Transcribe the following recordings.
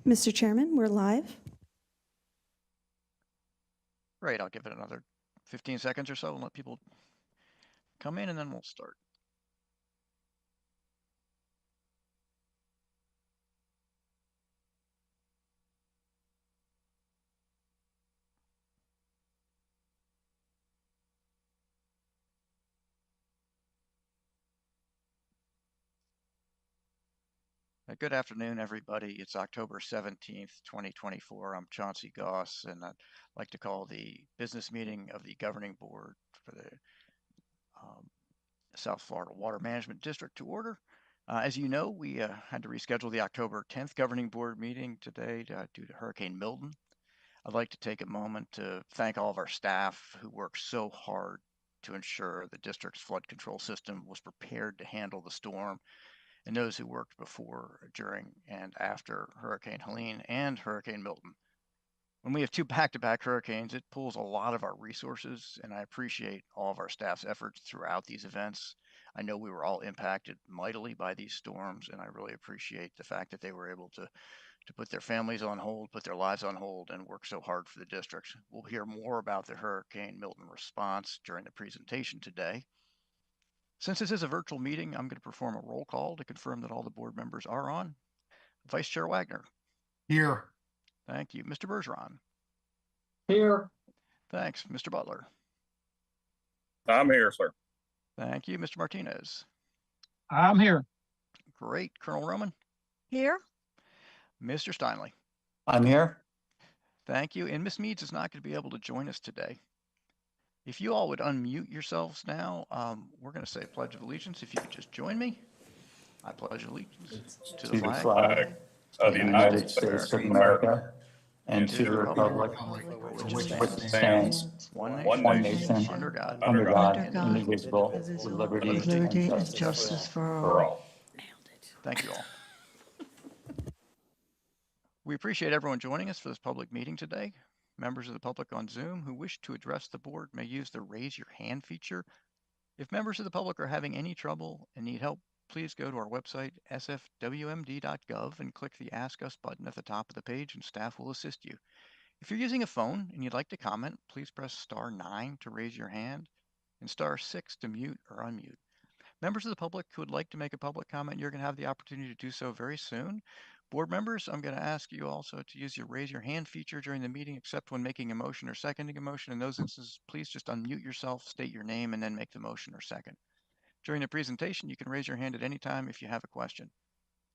Mr. Chairman, we're live. Great, I'll give it another 15 seconds or so and let people come in and then we'll start. Good afternoon, everybody. It's October 17th, 2024. I'm Chauncey Goss, and I'd like to call the business meeting of the Governing Board for the South Florida Water Management District to order. As you know, we had to reschedule the October 10th Governing Board meeting today due to Hurricane Milton. I'd like to take a moment to thank all of our staff who worked so hard to ensure the district's flood control system was prepared to handle the storm, and those who worked before, during, and after Hurricane Helene and Hurricane Milton. When we have two back-to-back hurricanes, it pulls a lot of our resources, and I appreciate all of our staff's efforts throughout these events. I know we were all impacted mightily by these storms, and I really appreciate the fact that they were able to put their families on hold, put their lives on hold, and work so hard for the district. We'll hear more about the Hurricane Milton response during the presentation today. Since this is a virtual meeting, I'm going to perform a roll call to confirm that all the board members are on. Vice Chair Wagner. Here. Thank you. Mr. Bergeron. Here. Thanks. Mr. Butler. I'm here, sir. Thank you. Mr. Martinez. I'm here. Great. Colonel Roman. Here. Mr. Steinle. I'm here. Thank you. And Ms. Meads is not going to be able to join us today. If you all would unmute yourselves now, we're going to say Pledge of Allegiance. If you could just join me. I pledge allegiance to the flag Of the United States of America and to the republic for which stands one nation under God, under God, Under God, indivisible, with liberty and justice for all. Thank you all. We appreciate everyone joining us for this public meeting today. Members of the public on Zoom who wish to address the board may use the raise your hand feature. If members of the public are having any trouble and need help, please go to our website, sfwmd.gov, and click the Ask Us button at the top of the page, and staff will assist you. If you're using a phone and you'd like to comment, please press *9 to raise your hand and *6 to mute or unmute. Members of the public who would like to make a public comment, you're going to have the opportunity to do so very soon. Board members, I'm going to ask you also to use your raise your hand feature during the meeting, except when making a motion or seconding a motion. In those instances, please just unmute yourself, state your name, and then make the motion or second. During the presentation, you can raise your hand at any time if you have a question.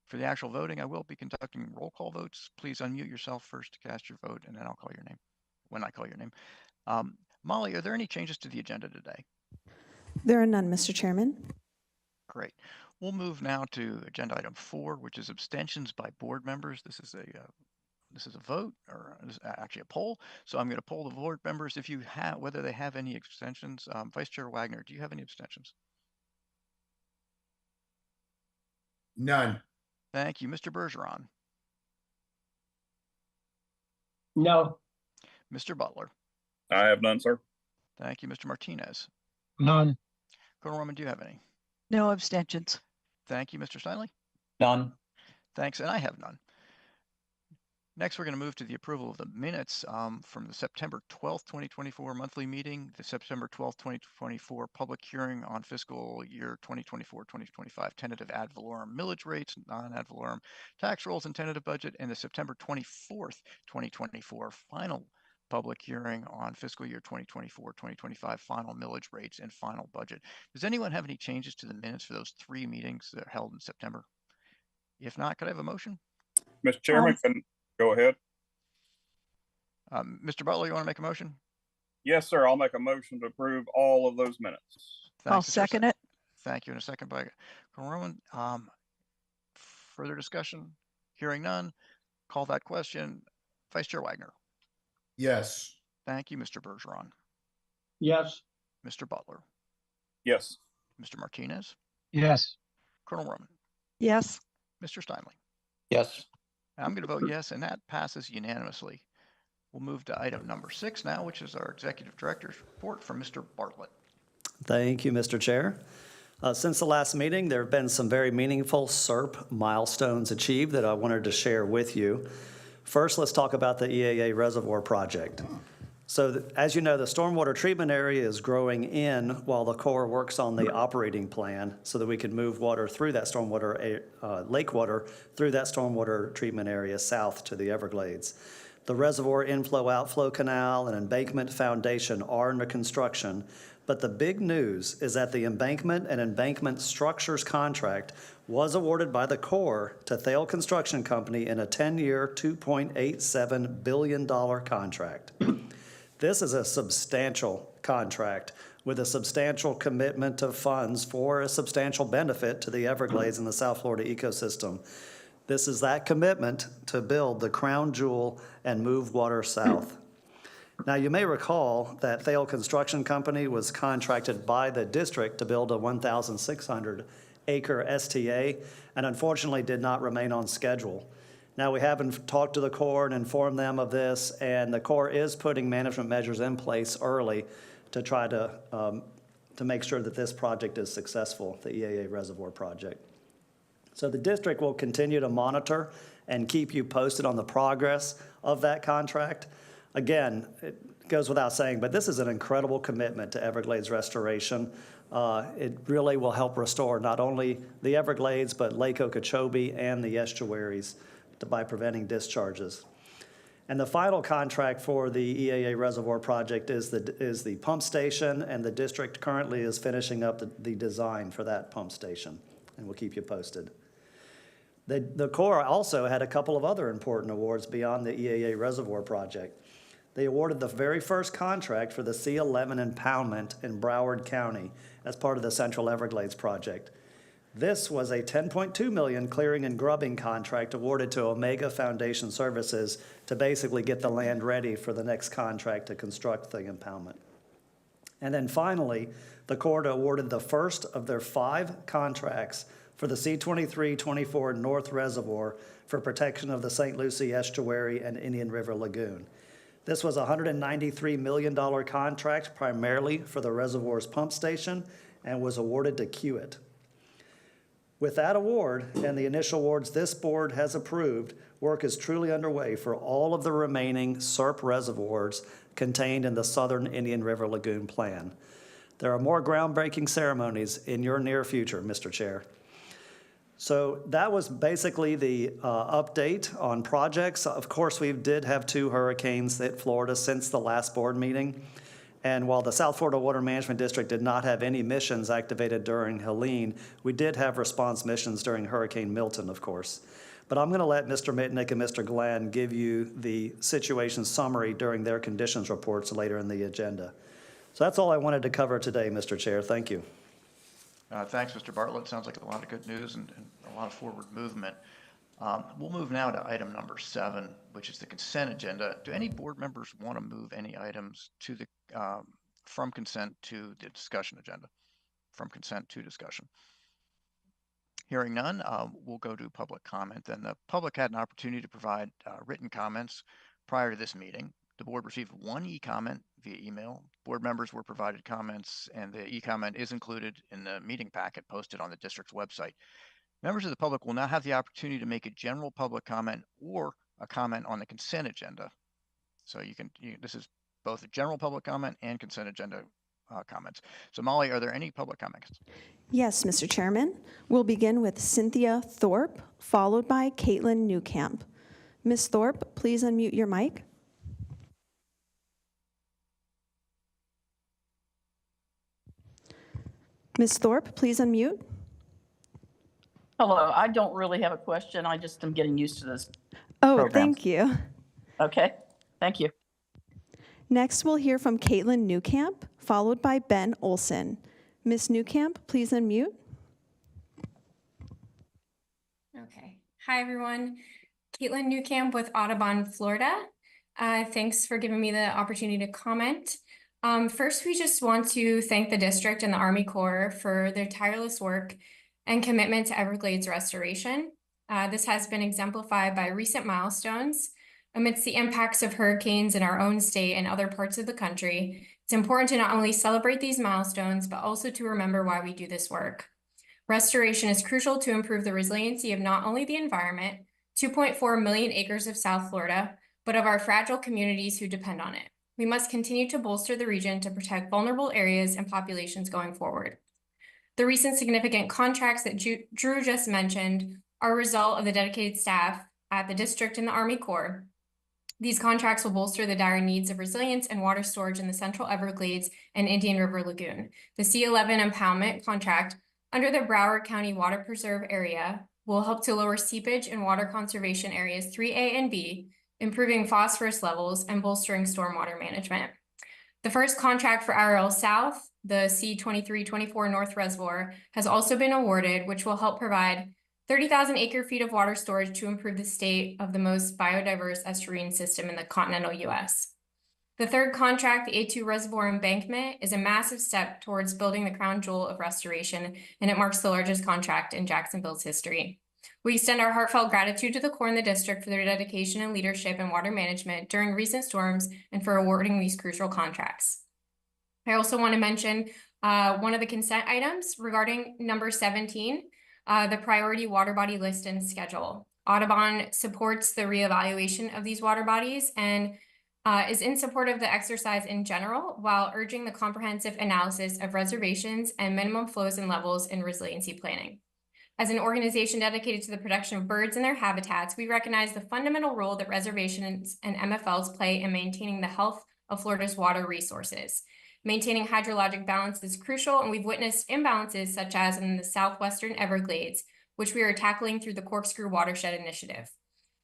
For the actual voting, I will be conducting roll call votes. Please unmute yourself first to cast your vote, and then I'll call your name when I call your name. Molly, are there any changes to the agenda today? There are none, Mr. Chairman. Great. We'll move now to agenda item 4, which is abstentions by board members. This is a vote, or actually a poll. So I'm going to poll the board members if you have whether they have any abstentions. Vice Chair Wagner, do you have any abstentions? None. Thank you. Mr. Bergeron. No. Mr. Butler. I have none, sir. Thank you. Mr. Martinez. None. Colonel Roman, do you have any? No abstentions. Thank you. Mr. Steinle. None. Thanks, and I have none. Next, we're going to move to the approval of the minutes from the September 12th, 2024 monthly meeting, the September 12th, 2024 public hearing on fiscal year 2024-2025 tentative ad valorem millage rates, non-ad valorem tax rolls and tentative budget, and the September 24th, 2024 final public hearing on fiscal year 2024-2025 final millage rates and final budget. Does anyone have any changes to the minutes for those 3 meetings that are held in September? If not, could I have a motion? Mr. Chairman, go ahead. Mr. Butler, you want to make a motion? Yes, sir. I'll make a motion to approve all of those minutes. I'll second it. Thank you. And a second by Colonel Roman. Further discussion? Hearing none. Call that question. Vice Chair Wagner. Yes. Thank you, Mr. Bergeron. Yes. Mr. Butler. Yes. Mr. Martinez. Yes. Colonel Roman. Yes. Mr. Steinle. Yes. I'm going to vote yes, and that passes unanimously. We'll move to item number 6 now, which is our Executive Director's report from Mr. Bartlett. Thank you, Mr. Chair. Since the last meeting, there have been some very meaningful SERP milestones achieved that I wanted to share with you. First, let's talk about the EAA Reservoir project. So as you know, the stormwater treatment area is growing in while the Corps works on the operating plan so that we can move water through that stormwater, lake water through that stormwater treatment area south to the Everglades. The reservoir inflow-outflow canal and embankment foundation are under construction, but the big news is that the embankment and embankment structures contract was awarded by the Corps to Thale Construction Company in a 10-year, $2.87 billion contract. This is a substantial contract with a substantial commitment of funds for a substantial benefit to the Everglades and the South Florida ecosystem. This is that commitment to build the crown jewel and move water south. Now, you may recall that Thale Construction Company was contracted by the district to build a 1,600-acre STA and unfortunately did not remain on schedule. Now, we haven't talked to the Corps and informed them of this, and the Corps is putting management measures in place early to try to make sure that this project is successful, the EAA Reservoir project. So the district will continue to monitor and keep you posted on the progress of that contract. Again, it goes without saying, but this is an incredible commitment to Everglades restoration. It really will help restore not only the Everglades, but Lake Okeechobee and the estuaries by preventing discharges. And the final contract for the EAA Reservoir project is the pump station, and the district currently is finishing up the design for that pump station, and we'll keep you posted. The Corps also had a couple of other important awards beyond the EAA Reservoir project. They awarded the very first contract for the C11 impoundment in Broward County as part of the Central Everglades project. This was a $10.2 million clearing and grubbing contract awarded to Omega Foundation Services to basically get the land ready for the next contract to construct the impoundment. And then finally, the Corps awarded the first of their 5 contracts for the C-23-24 North Reservoir for protection of the St. Lucie Estuary and Indian River Lagoon. This was a $193 million contract primarily for the reservoir's pump station and was awarded to Kiewit. With that award and the initial awards this board has approved, work is truly underway for all of the remaining SERP reservoirs contained in the Southern Indian River Lagoon Plan. There are more groundbreaking ceremonies in your near future, Mr. Chair. So that was basically the update on projects. Of course, we did have 2 hurricanes hit Florida since the last board meeting. And while the South Florida Water Management District did not have any missions activated during Helene, we did have response missions during Hurricane Milton, of course. But I'm going to let Mr. Mitnick and Mr. Glenn give you the situation summary during their conditions reports later in the agenda. So that's all I wanted to cover today, Mr. Chair. Thank you. Thanks, Mr. Bartlett. Sounds like a lot of good news and a lot of forward movement. We'll move now to item number 7, which is the consent agenda. Do any board members want to move any items to the from consent to the discussion agenda? From consent to discussion. Hearing none, we'll go to public comment. Then the public had an opportunity to provide written comments prior to this meeting. The board received 1 e-comment via email. Board members were provided comments, and the e-comment is included in the meeting packet posted on the district's website. Members of the public will now have the opportunity to make a general public comment or a comment on the consent agenda. So this is both a general public comment and consent agenda comments. So Molly, are there any public comments? Yes, Mr. Chairman. We'll begin with Cynthia Thorpe, followed by Caitlin Newcamp. Ms. Thorpe, please unmute your mic. Ms. Thorpe, please unmute. Hello, I don't really have a question. I just am getting used to this. Oh, program. thank you. Okay, thank you. Next, we'll hear from Caitlin Newcamp, followed by Ben Olson. Ms. Newcamp, please unmute. Okay. Hi, everyone. Caitlin Newcamp with Audubon, Florida. Thanks for giving me the opportunity to comment. First, we just want to thank the district and the Army Corps for their tireless work and commitment to Everglades restoration. This has been exemplified by recent milestones. Amidst the impacts of hurricanes in our own state and other parts of the country, it's important to not only celebrate these milestones, but also to remember why we do this work. Restoration is crucial to improve the resiliency of not only the environment, 2.4 million acres of South Florida, but of our fragile communities who depend on it. We must continue to bolster the region to protect vulnerable areas and populations going forward. The recent significant contracts that Drew just mentioned are a result of the dedicated staff at the district and the Army Corps. These contracts will bolster the dire needs of resilience and water storage in the Central Everglades and Indian River Lagoon. The C-11 impoundment contract under the Broward County Water Preserve area will help to lower seepage in water conservation areas 3A and B, improving phosphorus levels and bolstering stormwater management. The first contract for IRL South, the C-2324 North Reservoir, has also been awarded, which will help provide 30,000 acre-feet of water storage to improve the state of the most biodiverse estuarine system in the continental U.S. The third contract, the A2 Reservoir Embankment, is a massive step towards building the crown jewel of restoration, and it marks the largest contract in Jacksonville's history. We extend our heartfelt gratitude to the Corps and the district for their dedication and leadership in water management during recent storms and for awarding these crucial contracts. I also want to mention one of the consent items regarding number 17, the priority water body list and schedule. Audubon supports the reevaluation of these water bodies and is in support of the exercise in general, while urging the comprehensive analysis of reservations and minimum flows and levels in resiliency planning. As an organization dedicated to the protection of birds and their habitats, we recognize the fundamental role that reservations and MFLs play in maintaining the health of Florida's water resources. Maintaining hydrologic balance is crucial, and we've witnessed imbalances such as in the southwestern Everglades, which we are tackling through the Corkscrew Watershed Initiative.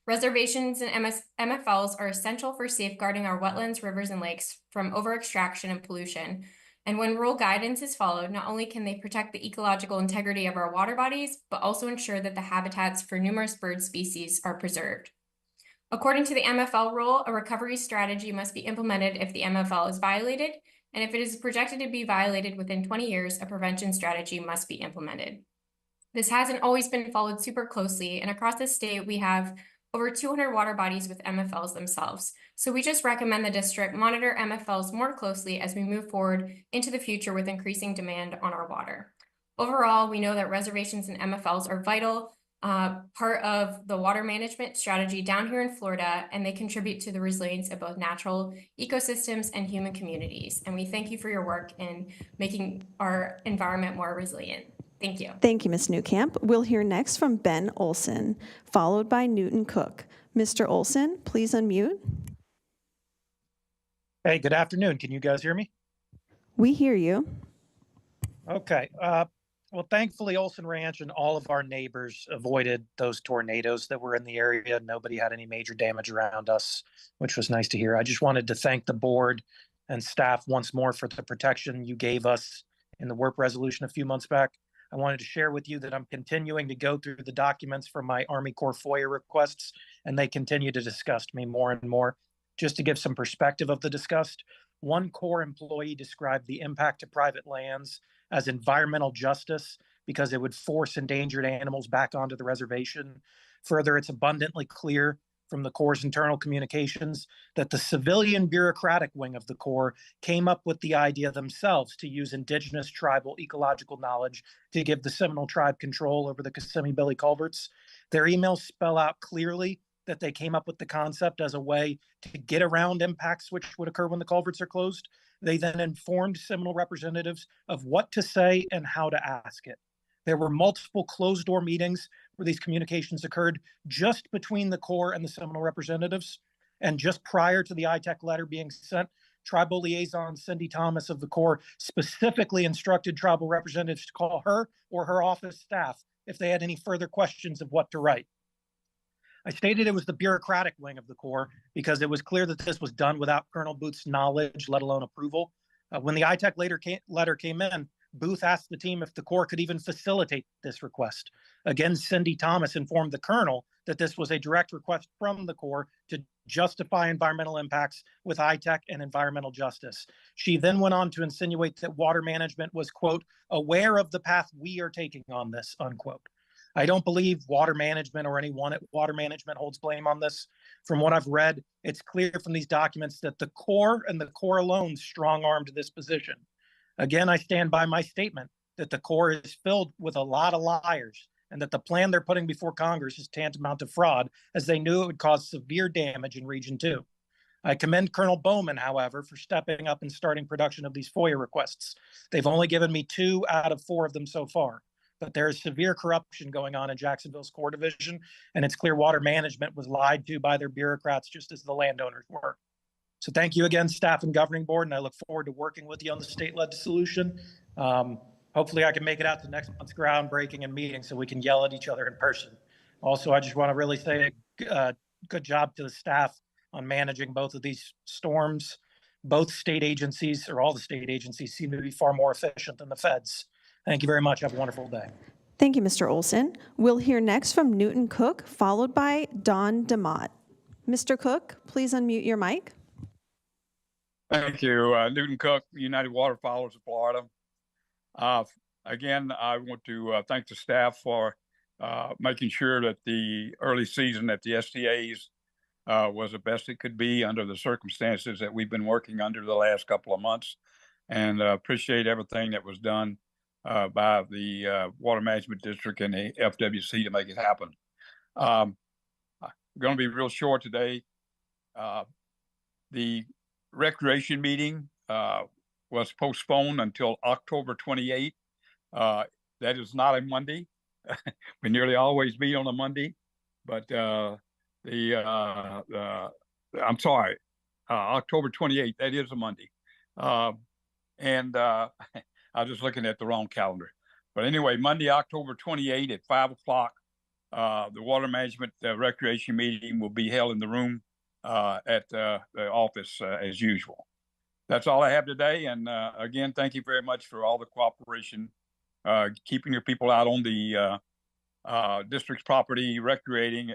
Reservations and MFLs are essential for safeguarding our wetlands, rivers, and lakes from over-extraction and pollution. And when rule guidance is followed, not only can they protect the ecological integrity of our water bodies, but also ensure that the habitats for numerous bird species are preserved. According to the MFL rule, a recovery strategy must be implemented if the MFL is violated, and if it is projected to be violated within 20 years, a prevention strategy must be implemented. This hasn't always been followed super closely, and across the state, we have over 200 water bodies with MFLs themselves. So we just recommend the district monitor MFLs more closely as we move forward into the future with increasing demand on our water. Overall, we know that reservations and MFLs are vital part of the water management strategy down here in Florida, and they contribute to the resilience of both natural ecosystems and human communities. And we thank you for your work in making our environment more resilient. Thank you. Thank you, Ms. Newcamp. We'll hear next from Ben Olson, followed by Newton Cook. Mr. Olson, please unmute. Hey, good afternoon. Can you guys hear me? We hear you. Okay. Well, thankfully, Olson Ranch and all of our neighbors avoided those tornadoes that were in the area. Nobody had any major damage around us, which was nice to hear. I just wanted to thank the board and staff once more for the protection you gave us in the WERP resolution a few months back. I wanted to share with you that I'm continuing to go through the documents from my Army Corps FOIA requests, and they continue to disgust me more and more. Just to give some perspective of the disgust, one Corps employee described the impact to private lands as environmental justice because it would force endangered animals back onto the reservation. Further, it's abundantly clear from the Corps' internal communications that the civilian bureaucratic wing of the Corps came up with the idea themselves to use indigenous tribal ecological knowledge to give the Seminole tribe control over the Kissimmee Billy culverts. Their emails spell out clearly that they came up with the concept as a way to get around impacts which would occur when the culverts are closed. They then informed Seminole representatives of what to say and how to ask it. There were multiple closed-door meetings where these communications occurred just between the Corps and the Seminole representatives. And just prior to the ITEC letter being sent, Tribal Liaison Cindy Thomas of the Corps specifically instructed tribal representatives to call her or her office staff if they had any further questions of what to write. I stated it was the bureaucratic wing of the Corps because it was clear that this was done without Colonel Booth's knowledge, let alone approval. When the ITEC letter came in, Booth asked the team if the Corps could even facilitate this request. Again, Cindy Thomas informed the Colonel that this was a direct request from the Corps to justify environmental impacts with ITEC and environmental justice. She then went on to insinuate that water management was, quote, aware of the path we are taking on this, unquote. I don't believe water management or anyone at water management holds blame on this. From what I've read, it's clear from these documents that the Corps and the Corps alone strong-armed this position. Again, I stand by my statement that the Corps is filled with a lot of liars and that the plan they're putting before Congress is tantamount to fraud, as they knew it would cause severe damage in Region 2. I commend Colonel Bowman, however, for stepping up and starting production of these FOIA requests. They've only given me 2 out of 4 of them so far, but there is severe corruption going on in Jacksonville's Corps Division, and it's clear water management was lied to by their bureaucrats just as the landowners were. So thank you again, staff and governing board, and I look forward to working with you on the state-led solution. Hopefully I can make it out to next month's groundbreaking and meeting so we can yell at each other in person. Also, I just want to really say good job to the staff on managing both of these storms. Both state agencies, or all the state agencies, seem to be far more efficient than the feds. Thank you very much. Have a wonderful day. Thank you, Mr. Olson. We'll hear next from Newton Cook, followed by Don DeMott. Mr. Cook, please unmute your mic. Thank you. Newton Cook, United Waterfowlers of Florida. Again, I want to thank the staff for making sure that the early season at the STAs was the best it could be under the circumstances that we've been working under the last couple of months, and appreciate everything that was done by the Water Management District and the FWC to make it happen. I'm going to be real short today. The recreation meeting was postponed until October 28th. That is not a Monday. We nearly always meet on a Monday, but I'm sorry, October 28th, that is a Monday. And I was just looking at the wrong calendar. But anyway, Monday, October 28th at 5 o'clock, the Water Management Recreation meeting will be held in the room at the office as usual. That's all I have today. And again, thank you very much for all the cooperation, keeping your people out on the district's property, recreating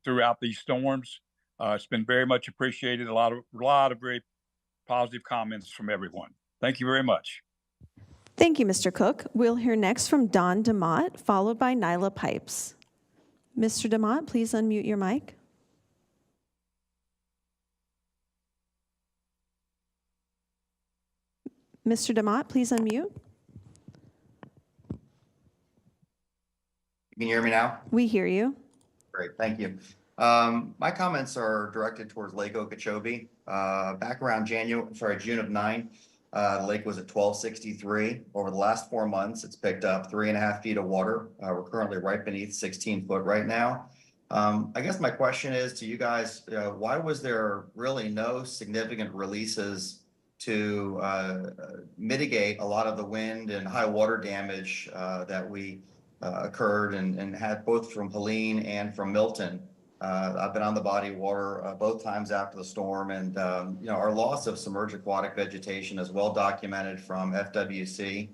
throughout these storms. It's been very much appreciated. A lot of very positive comments from everyone. Thank you very much. Thank you, Mr. Cook. We'll hear next from Don DeMott, followed by Nyla Pipes. Mr. DeMott, please unmute your mic. Mr. DeMott, please unmute. Can you hear me now? We hear you. Great, thank you. My comments are directed towards Lake Okeechobee. Back around June of 9, the lake was at 1263. Over the last 4 months, it's picked up 3.5 feet of water. We're currently right beneath 16 foot right now. I guess my question is to you guys, why was there really no significant releases to mitigate a lot of the wind and high water damage that we occurred and had both from Helene and from Milton? I've been on the body of water both times after the storm, and our loss of submerged aquatic vegetation is well documented from FWC.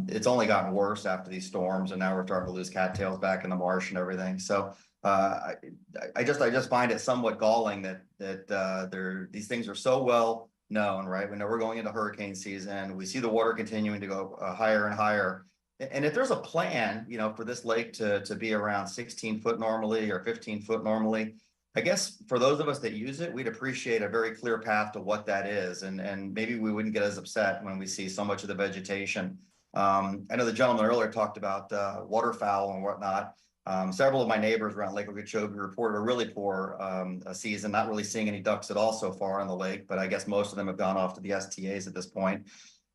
It's only gotten worse after these storms, and now we're starting to lose cattails back in the marsh and everything. So I just find it somewhat galling that these things are so well known, right? We know we're going into hurricane season. We see the water continuing to go higher and higher. And if there's a plan, for this lake to be around 16 foot normally or 15 foot normally, I guess for those of us that use it, we'd appreciate a very clear path to what that is. And maybe we wouldn't get as upset when we see so much of the vegetation. I know the gentleman earlier talked about waterfowl and whatnot. Several of my neighbors around Lake Okeechobee reported a really poor season, not really seeing any ducks at all so far on the lake, but I guess most of them have gone off to the STAs at this point.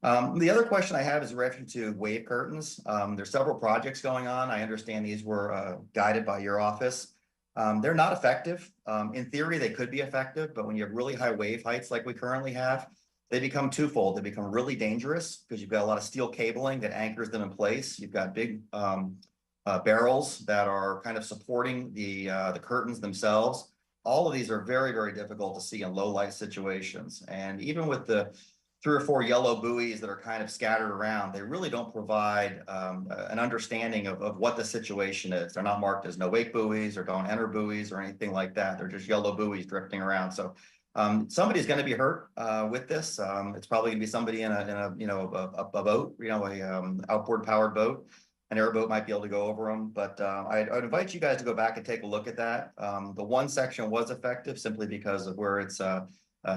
The other question I have is reference to wave curtains. There's several projects going on. I understand these were guided by your office. They're not effective. In theory, they could be effective, but when you have really high wave heights like we currently have, they become twofold. They become really dangerous because you've got a lot of steel cabling that anchors them in place. You've got big barrels that are kind of supporting the curtains themselves. All of these are very, very difficult to see in low light situations. And even with the 3 or 4 yellow buoys that are kind of scattered around, they really don't provide an understanding of what the situation is. They're not marked as no wake buoys or don't enter buoys or anything like that. They're just yellow buoys drifting around. So somebody's going to be hurt with this. It's probably going to be somebody in a boat, a outboard powered boat. An airboat might be able to go over them, but I'd invite you guys to go back and take a look at that. The one section was effective simply because of where it's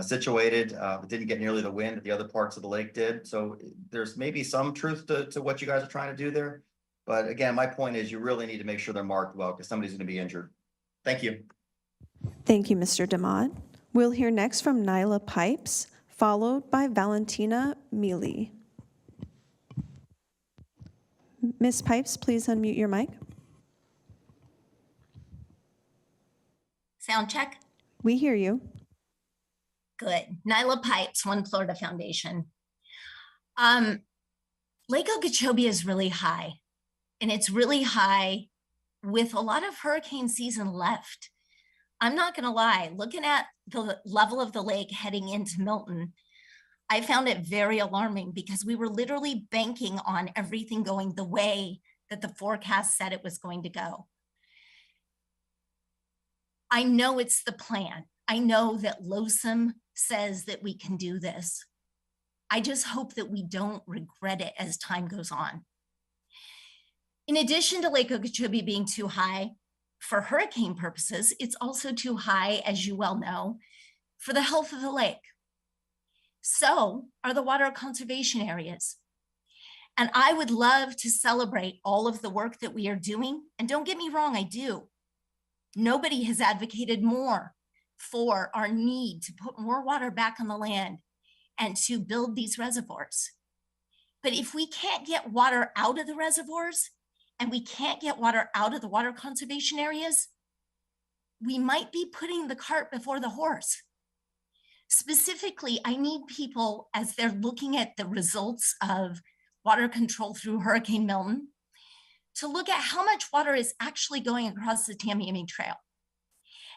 situated. It didn't get nearly the wind that the other parts of the lake did. So there's maybe some truth to what you guys are trying to do there. But again, my point is you really need to make sure they're marked well because somebody's going to be injured. Thank you. Thank you, Mr. Demott. We'll hear next from Nyla Pipes, followed by Valentina Mealy. Ms. Pipes, please unmute your mic. Sound check. We hear you. Good. Nyla Pipes, One Florida Foundation. Lake Okeechobee is really high, and it's really high with a lot of hurricane season left. I'm not going to lie, looking at the level of the lake heading into Milton, I found it very alarming because we were literally banking on everything going the way that the forecast said it was going to go. I know it's the plan. I know that LOSM says that we can do this. I just hope that we don't regret it as time goes on. In addition to Lake Okeechobee being too high for hurricane purposes, it's also too high, as you well know, for the health of the lake. So are the water conservation areas. And I would love to celebrate all of the work that we are doing. And don't get me wrong, I do. Nobody has advocated more for our need to put more water back on the land and to build these reservoirs. But if we can't get water out of the reservoirs and we can't get water out of the water conservation areas, we might be putting the cart before the horse. Specifically, I need people, as they're looking at the results of water control through Hurricane Milton, to look at how much water is actually going across the Tamiami Trail.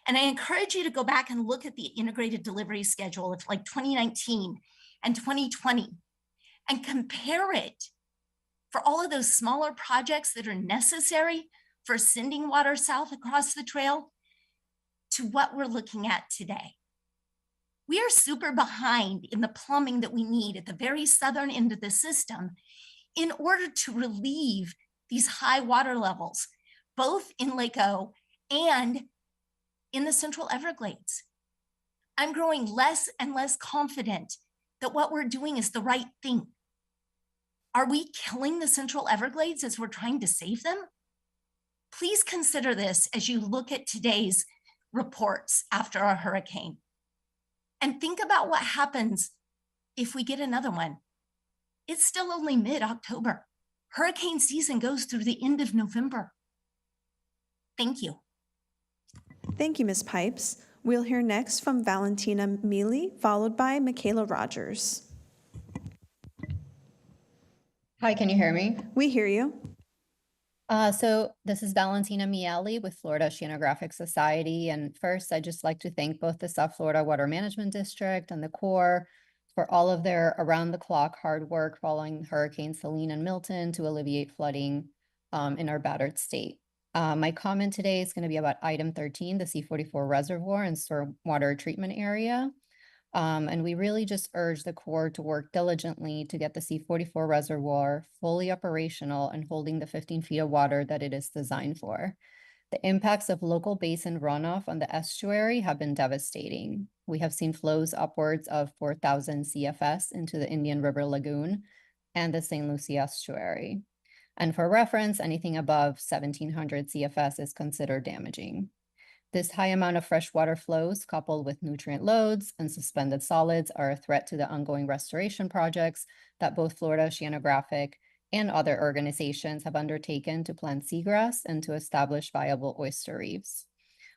And I encourage you to go back and look at the integrated delivery schedule of like 2019 and 2020 and compare it for all of those smaller projects that are necessary for sending water south across the trail to what we're looking at today. We are super behind in the plumbing that we need at the very southern end of the system in order to relieve these high water levels, both in Lake O and in the Central Everglades. I'm growing less and less confident that what we're doing is the right thing. Are we killing the Central Everglades as we're trying to save them? Please consider this as you look at today's reports after a hurricane. And think about what happens if we get another one. It's still only mid-October. Hurricane season goes through the end of November. Thank you. Thank you, Ms. Pipes. We'll hear next from Valentina Mealy, followed by Michaela Rogers. Hi, can you hear me? We hear you. So this is Valentina Miele with Florida Oceanographic Society. And first, I'd just like to thank both the South Florida Water Management District and the Corps for all of their around-the-clock hard work following Hurricanes Helene and Milton to alleviate flooding in our battered state. My comment today is going to be about item 13, the C44 reservoir and stormwater treatment area. And we really just urge the Corps to work diligently to get the C44 reservoir fully operational and holding the 15 feet of water that it is designed for. The impacts of local basin runoff on the estuary have been devastating. We have seen flows upwards of 4,000 CFS into the Indian River Lagoon and the St. Lucie estuary. And for reference, anything above 1,700 CFS is considered damaging. This high amount of freshwater flows, coupled with nutrient loads and suspended solids, are a threat to the ongoing restoration projects that both Florida Oceanographic and other organizations have undertaken to plant seagrass and to establish viable oyster reefs.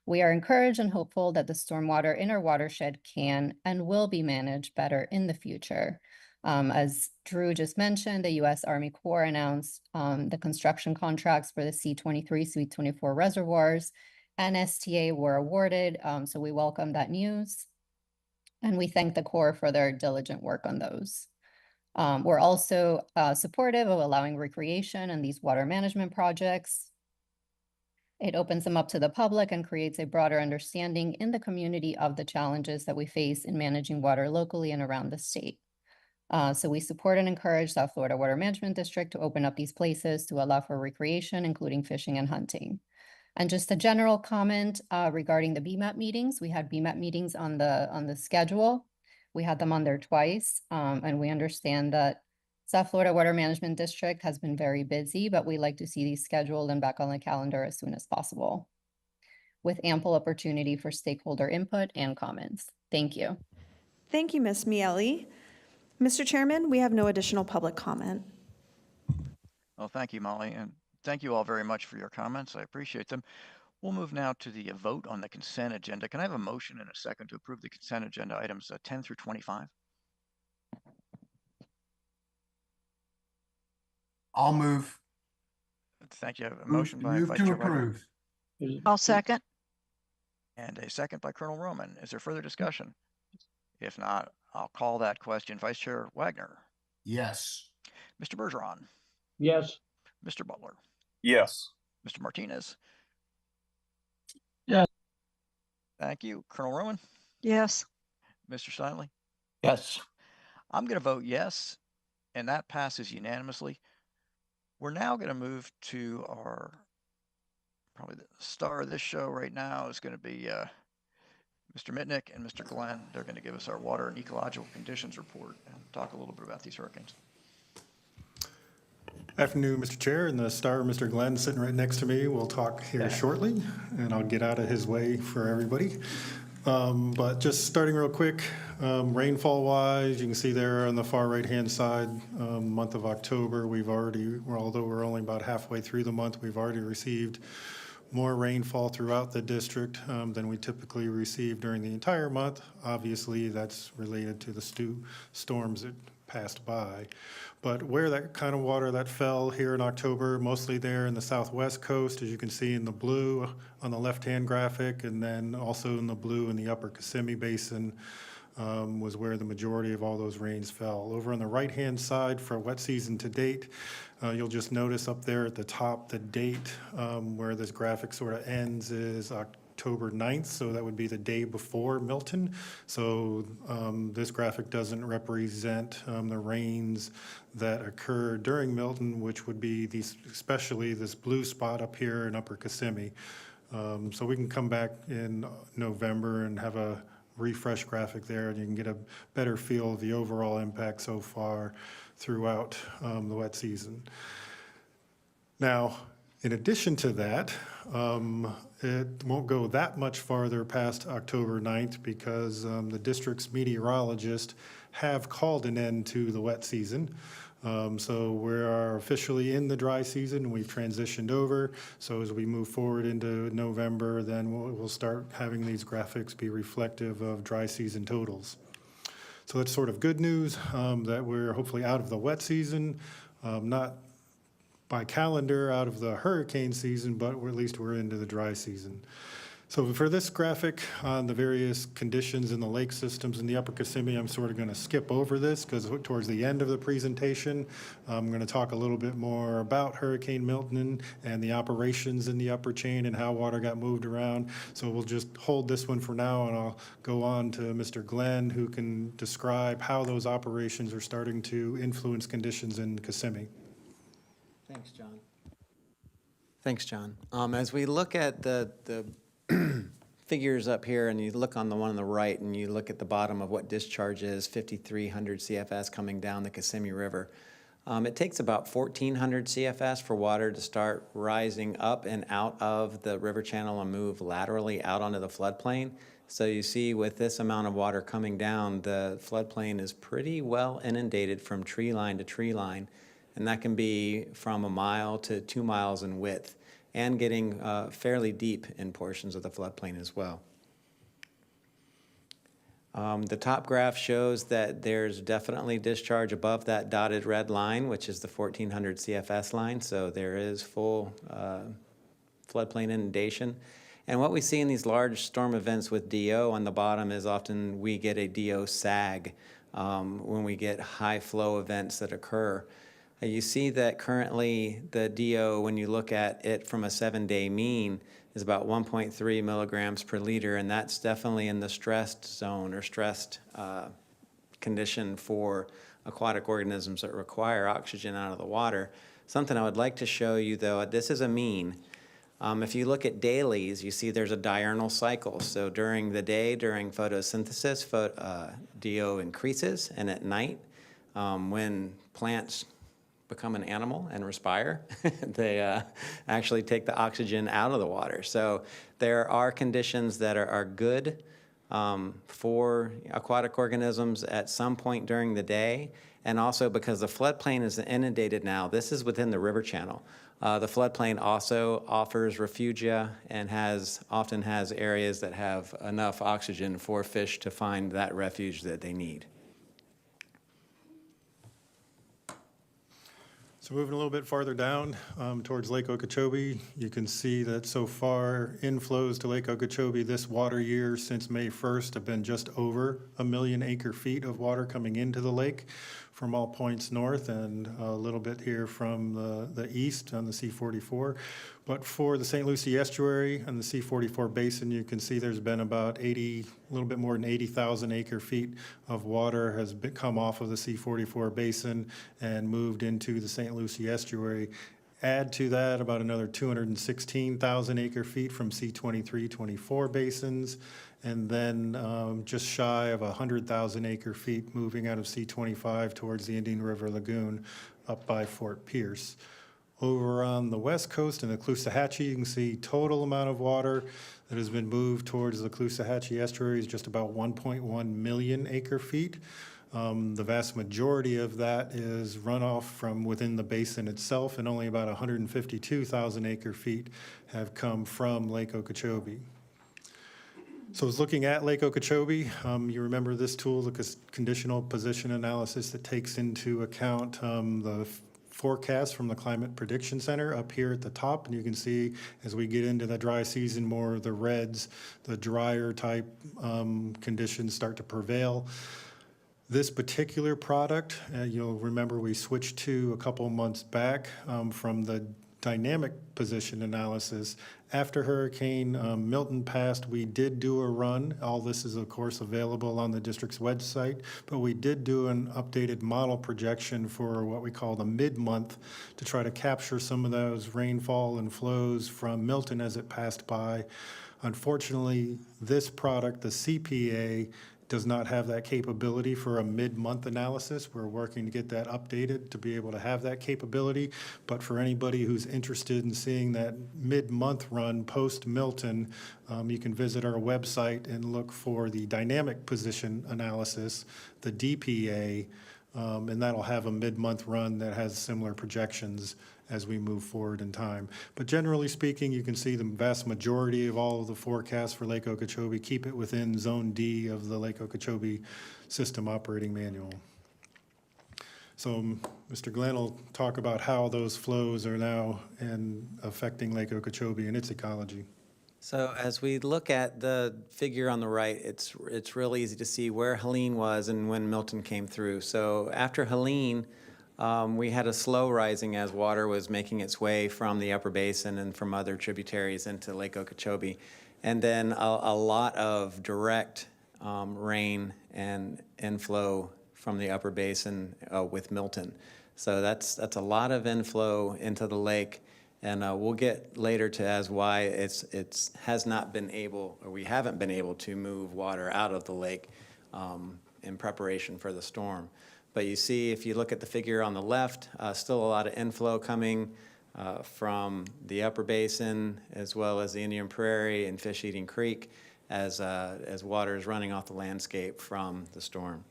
We are encouraged and hopeful that the stormwater in our watershed can and will be managed better in the future. As Drew just mentioned, the U.S. Army Corps announced the construction contracts for the C23, C24 reservoirs, and STA were awarded, so we welcome that news. And we thank the Corps for their diligent work on those. We're also supportive of allowing recreation in these water management projects. It opens them up to the public and creates a broader understanding in the community of the challenges that we face in managing water locally and around the state. So we support and encourage South Florida Water Management District to open up these places to allow for recreation, including fishing and hunting. And just a general comment regarding the BMAT meetings. We had BMAT meetings on the schedule. We had them on there twice, and we understand that South Florida Water Management District has been very busy, but we like to see these scheduled and back on the calendar as soon as possible, with ample opportunity for stakeholder input and comments. Thank you. Thank you, Ms. Miele. Mr. Chairman, we have no additional public comment. Well, thank you, Molly, and thank you all very much for your comments. I appreciate them. We'll move now to the vote on the consent agenda. Can I have a motion and a second to approve the consent agenda items 10 through 25? I'll move. Thank you. I have a motion by Move Vice to Chair Wagner approve. I'll second. and a second by Colonel Roman. Is there further discussion? If not, I'll call that question. Vice Chair Wagner, Yes. Mr. Bergeron, Yes. Mr. Butler, Yes. Mr. Martinez. Yes. Thank you. Colonel Roman, Yes. Mr. Steinley. Yes. I'm going to vote yes, and that passes unanimously. We're now going to move to probably the star of this show right now is going to be Mr. Mitnick and Mr. Glenn. They're going to give us our water and ecological conditions report and talk a little bit about these hurricanes. Afternoon, Mr. Chair, and the star, Mr. Glenn, sitting right next to me. We'll talk here shortly, and I'll get out of his way for everybody. But just starting real quick, rainfall-wise, you can see there on the far right-hand side, month of October, although we're only about halfway through the month, we've already received more rainfall throughout the district than we typically receive during the entire month. Obviously, that's related to the storms that passed by. But where that kind of water that fell here in October, mostly there in the southwest coast, as you can see in the blue on the left-hand graphic, and then also in the blue in the upper Kissimmee Basin was where the majority of all those rains fell. Over on the right-hand side for wet season to date, you'll just notice up there at the top, the date where this graphic sort of ends is October 9th, so that would be the day before Milton. So this graphic doesn't represent the rains that occurred during Milton, which would be especially this blue spot up here in upper Kissimmee. So we can come back in November and have a refresh graphic there, and you can get a better feel of the overall impact so far throughout the wet season. Now, in addition to that, it won't go that much farther past October 9th because the district's meteorologists have called an end to the wet season. So we are officially in the dry season. We've transitioned over. So as we move forward into November, then we'll start having these graphics be reflective of dry season totals. So that's sort of good news that we're hopefully out of the wet season, not by calendar out of the hurricane season, but at least we're into the dry season. So for this graphic on the various conditions in the lake systems in the upper Kissimmee, I'm sort of going to skip over this because towards the end of the presentation, I'm going to talk a little bit more about Hurricane Milton and the operations in the upper chain and how water got moved around. So we'll just hold this one for now, and I'll go on to Mr. Glenn, who can describe how those operations are starting to influence conditions in Kissimmee. Thanks, John. Thanks, John. As we look at the figures up here, and you look on the one on the right, and you look at the bottom of what discharge is, 5,300 CFS coming down the Kissimmee River. It takes about 1,400 CFS for water to start rising up and out of the river channel and move laterally out onto the floodplain. So you see with this amount of water coming down, the floodplain is pretty well inundated from tree line to tree line. And that can be from 1 mile to 2 miles in width and getting fairly deep in portions of the floodplain as well. The top graph shows that there's definitely discharge above that dotted red line, which is the 1,400 CFS line. So there is full floodplain inundation. And what we see in these large storm events with DO on the bottom is often we get a DO sag when we get high flow events that occur. You see that currently the DO, when you look at it from a 7-day mean, is about 1.3 milligrams per liter, and that's definitely in the stressed zone or stressed condition for aquatic organisms that require oxygen out of the water. Something I would like to show you, though, this is a mean. If you look at dailies, you see there's a diurnal cycle. So during the day, during photosynthesis, DO increases, and at night, When plants become an animal and respire, they actually take the oxygen out of the water. So there are conditions that are good for aquatic organisms at some point during the day. And also because the floodplain is inundated now, this is within the river channel. The floodplain also offers refugia and often has areas that have enough oxygen for fish to find that refuge that they need. So moving a little bit farther down towards Lake Okeechobee, you can see that so far inflows to Lake Okeechobee this water year since May 1st have been just over 1 million acre feet of water coming into the lake from all points north and a little bit here from the east on the C-44. But for the St. Lucie Estuary and the C-44 Basin, you can see there's been about a little bit more than 80,000 acre feet of water has come off of the C-44 Basin and moved into the St. Lucie Estuary. Add to that about another 216,000 acre feet from C-23-24 basins, and then just shy of 100,000 acre feet moving out of C-25 towards the Indian River Lagoon up by Fort Pierce. Over on the west coast in the Caloosahatchee, you can see total amount of water that has been moved towards the Caloosahatchee Estuary is just about 1.1 million acre feet. The vast majority of that is runoff from within the basin itself, and only about 152,000 acre feet have come from Lake Okeechobee. So I was looking at Lake Okeechobee. You remember this tool, the conditional position analysis that takes into account the forecast from the Climate Prediction Center up here at the top. And you can see as we get into the dry season, more of the reds, the drier type conditions start to prevail. This particular product, you'll remember we switched to a couple months back from the dynamic position analysis. After Hurricane Milton passed, we did do a run. All this is, of course, available on the district's website, but we did do an updated model projection for what we call the mid-month to try to capture some of those rainfall and flows from Milton as it passed by. Unfortunately, this product, the CPA, does not have that capability for a mid-month analysis. We're working to get that updated to be able to have that capability. But for anybody who's interested in seeing that mid-month run post-Milton, you can visit our website and look for the dynamic position analysis, the DPA, and that'll have a mid-month run that has similar projections as we move forward in time. But generally speaking, you can see the vast majority of all of the forecasts for Lake Okeechobee keep it within Zone D of the Lake Okeechobee System Operating Manual. So Mr. Glenn will talk about how those flows are now affecting Lake Okeechobee and its ecology. So as we look at the figure on the right, it's really easy to see where Helene was and when Milton came through. So after Helene, we had a slow rising as water was making its way from the upper basin and from other tributaries into Lake Okeechobee. And then a lot of direct rain and inflow from the upper basin with Milton. So that's a lot of inflow into the lake. And we'll get later to as why it's has not been able, or we haven't been able to move water out of the lake in preparation for the storm. But you see, if you look at the figure on the left, still a lot of inflow coming from the upper basin, as well as the Indian Prairie and Fish Eating Creek, as water is running off the landscape from the storm.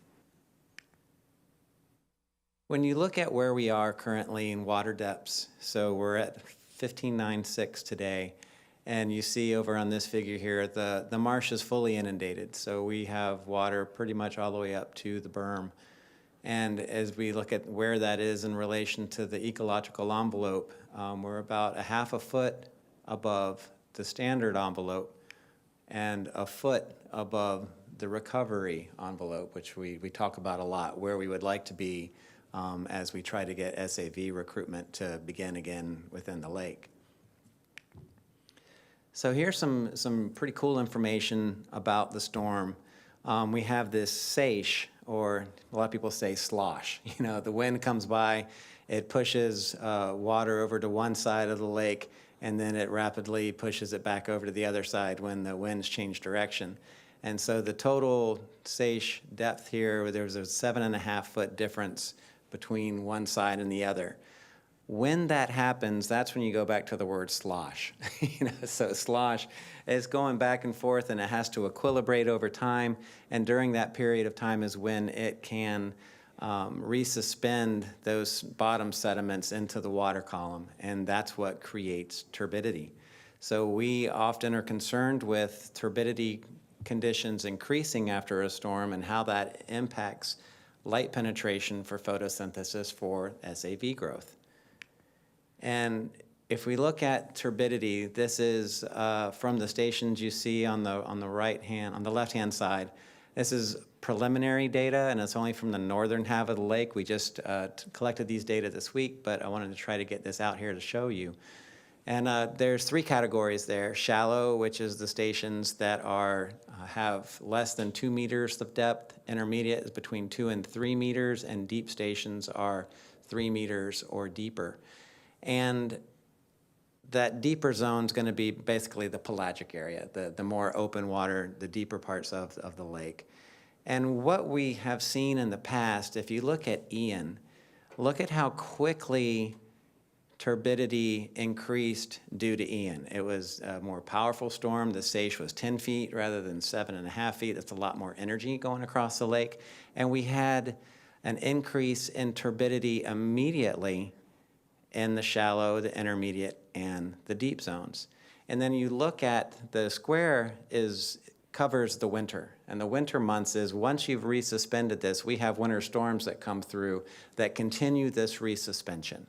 When you look at where we are currently in water depths, so we're at 1596 today, and you see over on this figure here, the marsh is fully inundated. So we have water pretty much all the way up to the berm. And as we look at where that is in relation to the ecological envelope, we're about 1/2 foot above the standard envelope and 1 foot above the recovery envelope, which we talk about a lot, where we would like to be as we try to get SAV recruitment to begin again within the lake. So here's some pretty cool information about the storm. We have this seiche, or a lot of people say slosh. You know, the wind comes by, it pushes water over to one side of the lake, and then it rapidly pushes it back over to the other side when the winds change direction. And so the total seiche depth here, there's a 7.5-foot difference between one side and the other. When that happens, that's when you go back to the word slosh. So slosh is going back and forth, and it has to equilibrate over time. And during that period of time is when it can resuspend those bottom sediments into the water column, and that's what creates turbidity. So we often are concerned with turbidity conditions increasing after a storm and how that impacts light penetration for photosynthesis for SAV growth. And if we look at turbidity, this is from the stations you see on the left-hand side. This is preliminary data, and it's only from the northern half of the lake. We just collected these data this week, but I wanted to try to get this out here to show you. And there's 3 categories there. Shallow, which is the stations that have less than 2 meters of depth. Intermediate is between 2 and 3 meters, and deep stations are 3 meters or deeper. And that deeper zone is going to be basically the pelagic area, the more open water, the deeper parts of the lake. And what we have seen in the past, if you look at Ian, look at how quickly turbidity increased due to Ian. It was a more powerful storm. The seiche was 10 feet rather than 7.5 feet. That's a lot more energy going across the lake. And we had an increase in turbidity immediately in the shallow, the intermediate, and the deep zones. And then you look at the square covers the winter. And the winter months is once you've resuspended this, we have winter storms that come through that continue this resuspension.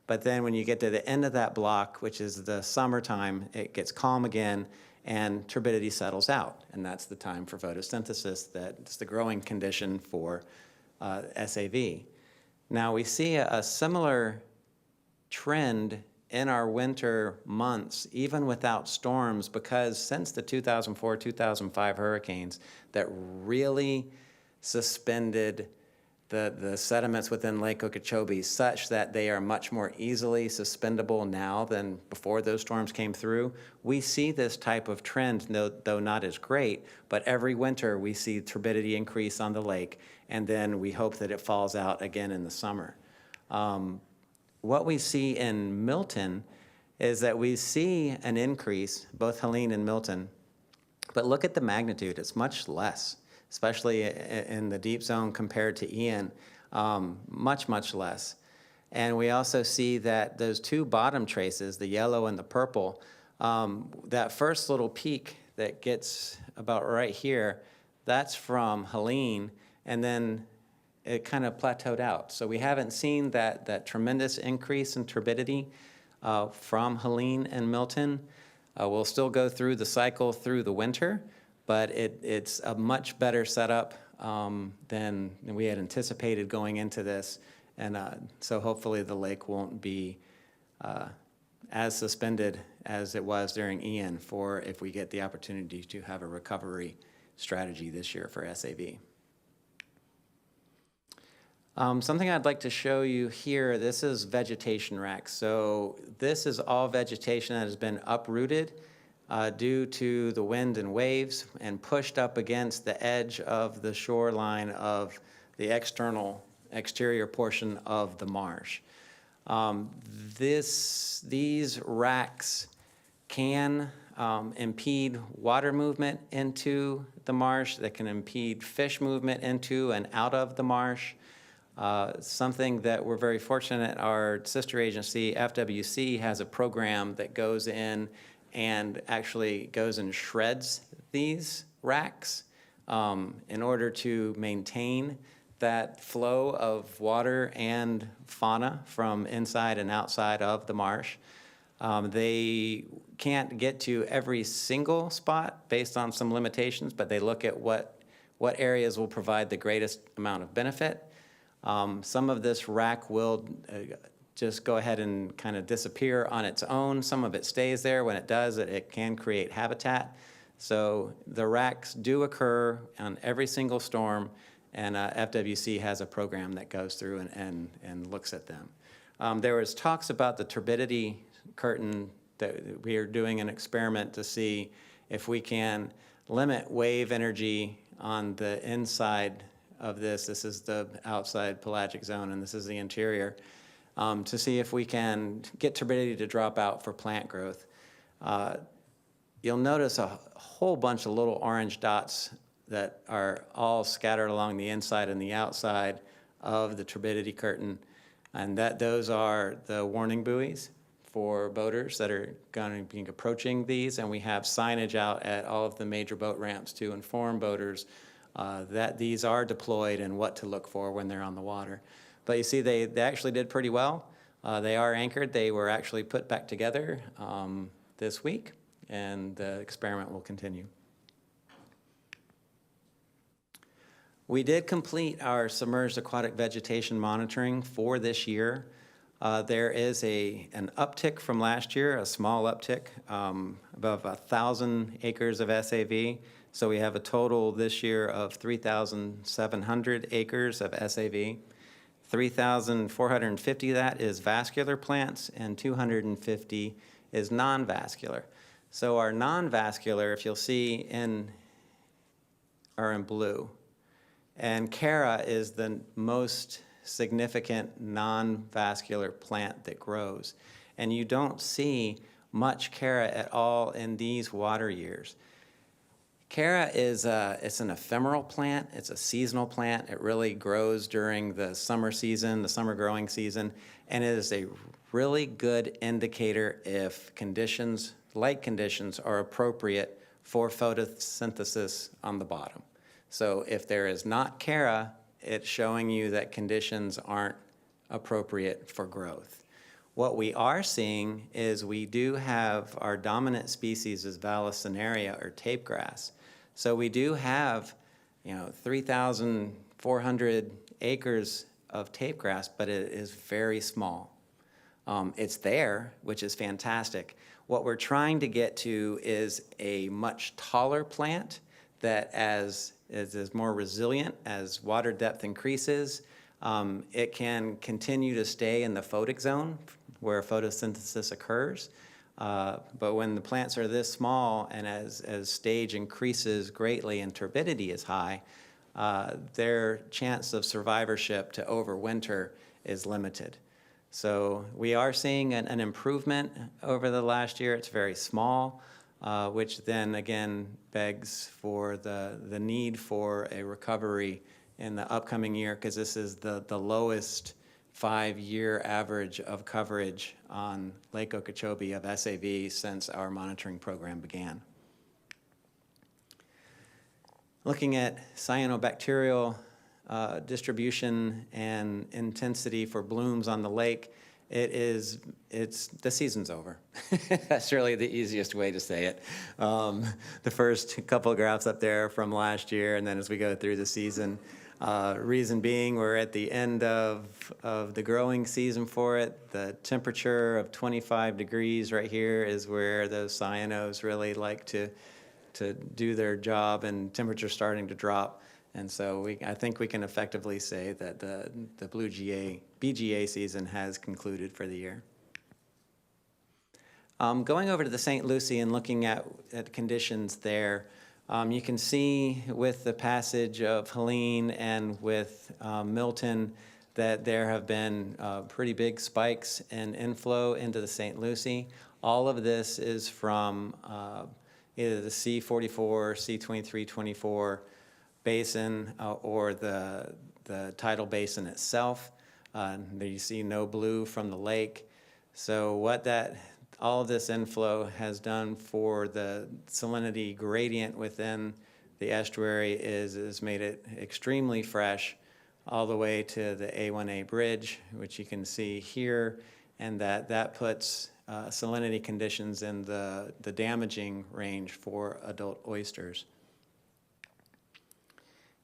But then when you get to the end of that block, which is the summertime, it gets calm again and turbidity settles out. And that's the time for photosynthesis. That's the growing condition for SAV. Now we see a similar trend in our winter months, even without storms, because since the 2004-2005 hurricanes that really suspended the sediments within Lake Okeechobee such that they are much more easily suspendable now than before those storms came through, we see this type of trend, though not as great, but every winter we see turbidity increase on the lake, and then we hope that it falls out again in the summer. What we see in Milton is that we see an increase, both Helene and Milton, but look at the magnitude, it's much less, especially in the deep zone compared to Ian, much, much less. And we also see that those 2 bottom traces, the yellow and the purple, that first little peak that gets about right here, that's from Helene, and then it kind of plateaued out. So we haven't seen that tremendous increase in turbidity from Helene and Milton. We'll still go through the cycle through the winter, but it's a much better setup than we had anticipated going into this. And so hopefully the lake won't be as suspended as it was during Ian for if we get the opportunity to have a recovery strategy this year for SAV. Something I'd like to show you here, this is vegetation racks. So this is all vegetation that has been uprooted due to the wind and waves and pushed up against the edge of the shoreline of the exterior portion of the marsh. These racks can impede water movement into the marsh. They can impede fish movement into and out of the marsh. Something that we're very fortunate, our sister agency, FWC, has a program that goes in and actually goes and shreds these racks in order to maintain that flow of water and fauna from inside and outside of the marsh. They can't get to every single spot based on some limitations, but they look at what areas will provide the greatest amount of benefit. Some of this rack will just go ahead and kind of disappear on its own. Some of it stays there. When it does, it can create habitat. So the racks do occur on every single storm, and FWC has a program that goes through and looks at them. There was talks about the turbidity curtain that we are doing an experiment to see if we can limit wave energy on the inside of this. This is the outside pelagic zone, and this is the interior, to see if we can get turbidity to drop out for plant growth. You'll notice a whole bunch of little orange dots that are all scattered along the inside and the outside of the turbidity curtain, and those are the warning buoys for boaters that are going to be approaching these, and we have signage out at all of the major boat ramps to inform boaters that these are deployed and what to look for when they're on the water. But you see, they actually did pretty well. They are anchored. They were actually put back together this week, and the experiment will continue. We did complete our submerged aquatic vegetation monitoring for this year. There is an uptick from last year, a small uptick, above 1,000 acres of SAV. So we have a total this year of 3,700 acres of SAV. 3,450 of that is vascular plants, and 250 is non-vascular. So our non-vascular, if you'll see, are in blue. And Cara is the most significant non-vascular plant that grows. And you don't see much Cara at all in these water years. Cara is it's an ephemeral plant. It's a seasonal plant. It really grows during the summer season, the summer growing season, and it is a really good indicator if light conditions are appropriate for photosynthesis on the bottom. So if there is not Cara, it's showing you that conditions aren't appropriate for growth. What we are seeing is we do have our dominant species is Vallisneria or tape grass. So we do have, 3,400 acres of tape grass, but it is very small. It's there, which is fantastic. What we're trying to get to is a much taller plant that is more resilient as water depth increases. It can continue to stay in the photic zone where photosynthesis occurs. But when the plants are this small and as stage increases greatly and turbidity is high, their chance of survivorship to overwinter is limited. So we are seeing an improvement over the last year. It's very small, which then again begs for the need for a recovery in the upcoming year, because this is the lowest 5-year average of coverage on Lake Okeechobee of SAV since our monitoring program began. Looking at cyanobacterial distribution and intensity for blooms on the lake, the season's over. That's really the easiest way to say it. The first couple of graphs up there from last year, and then as we go through the season, reason being we're at the end of the growing season for it. The temperature of 25 degrees right here is where those cyanos really like to do their job, and temperature's starting to drop. And so I think we can effectively say that the BGA season has concluded for the year. Going over to the St. Lucie and looking at conditions there, you can see with the passage of Helene and with Milton that there have been pretty big spikes in inflow into the St. Lucie. All of this is from either the C44, C23-24 basin or the tidal basin itself. There you see no blue from the lake. So what all of this inflow has done for the salinity gradient within the estuary is made it extremely fresh all the way to the A1A bridge, which you can see here, and that puts salinity conditions in the damaging range for adult oysters.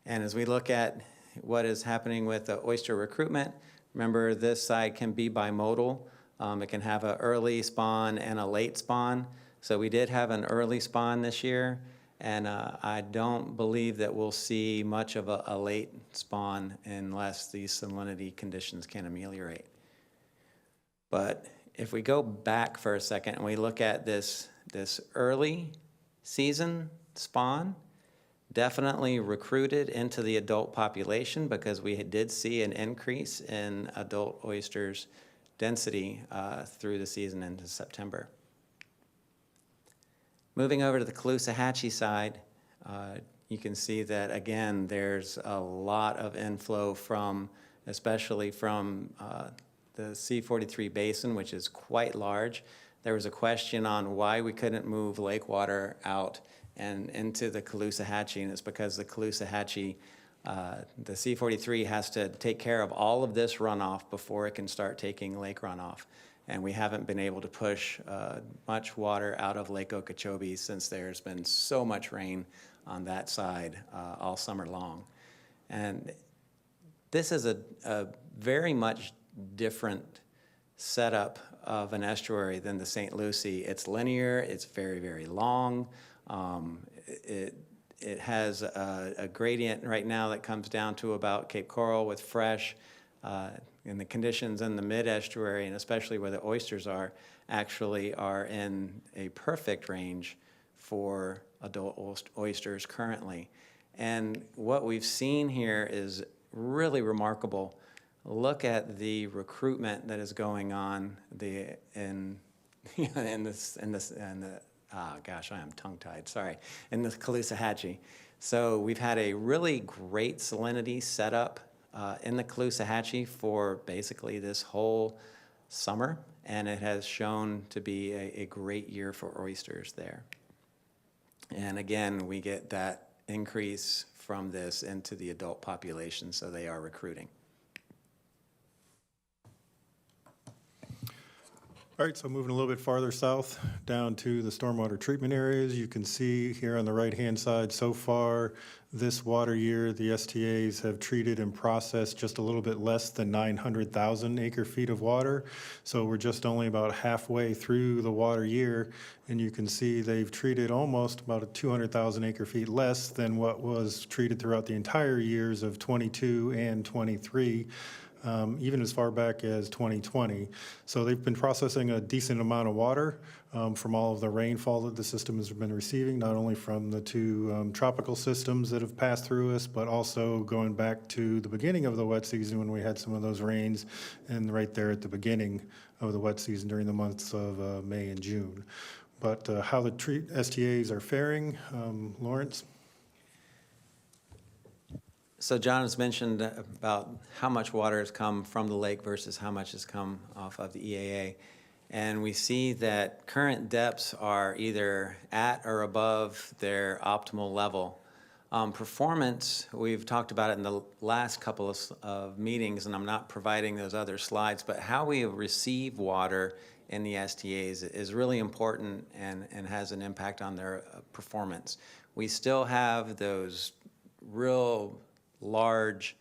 And as we look at what is happening with the oyster recruitment, remember this side can be bimodal. It can have an early spawn and a late spawn. So we did have an early spawn this year, and I don't believe that we'll see much of a late spawn unless these salinity conditions can ameliorate. But if we go back for a second and we look at this early season spawn definitely recruited into the adult population because we did see an increase in adult oysters density through the season into September. Moving over to the Caloosahatchee side, you can see that again, there's a lot of inflow from, especially from the C43 basin, which is quite large. There was a question on why we couldn't move lake water out and into the Caloosahatchee, and it's because the Caloosahatchee, the C43 has to take care of all of this runoff before it can start taking lake runoff. And we haven't been able to push much water out of Lake Okeechobee since there's been so much rain on that side all summer long. And this is a very much different setup of an estuary than the St. Lucie. It's linear, it's very, very long. It has a gradient right now that comes down to about Cape Coral with fresh. And the conditions in the mid-estuary, and especially where the oysters are, actually are in a perfect range for adult oysters currently. And what we've seen here is really remarkable. Look at the recruitment that is going on in the gosh, I am tongue-tied, sorry, in the Caloosahatchee. So we've had a really great salinity setup in the Caloosahatchee for basically this whole summer, and it has shown to be a great year for oysters there. And again, we get that increase from this into the adult population, so they are recruiting. All right, so moving a little bit farther south down to the stormwater treatment areas, you can see here on the right-hand side, so far this water year, the STAs have treated and processed just a little bit less than 900,000 acre-feet of water. So we're just only about halfway through the water year, and you can see they've treated almost about 200,000 acre-feet less than what was treated throughout the entire years of 22 and 23. Even as far back as 2020. So they've been processing a decent amount of water from all of the rainfall that the system has been receiving, not only from the two tropical systems that have passed through us, but also going back to the beginning of the wet season when we had some of those rains, and right there at the beginning of the wet season during the months of May and June. But how the STAs are faring, Lawrence? So John has mentioned about how much water has come from the lake versus how much has come off of the EAA. And we see that current depths are either at or above their optimal level. Performance, we've talked about it in the last couple of meetings, and I'm not providing those other slides, but how we receive water in the STAs is really important and has an impact on their performance. We still have those real large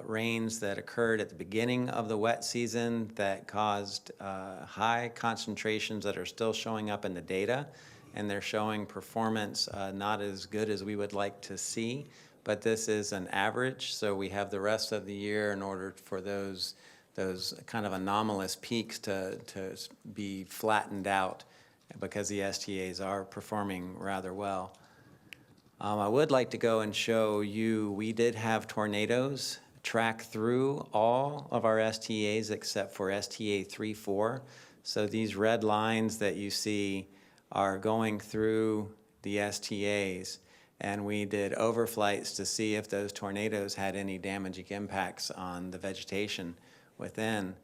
rains that occurred at the beginning of the wet season that caused high concentrations that are still showing up in the data, and they're showing performance not as good as we would like to see, but this is an average, so we have the rest of the year in order for those kind of anomalous peaks to be flattened out because the STAs are performing rather well. I would like to go and show you, we did have tornadoes track through all of our STAs except for STA 3-4. So these red lines that you see are going through the STAs, and we did overflights to see if those tornadoes had any damaging impacts on the vegetation within.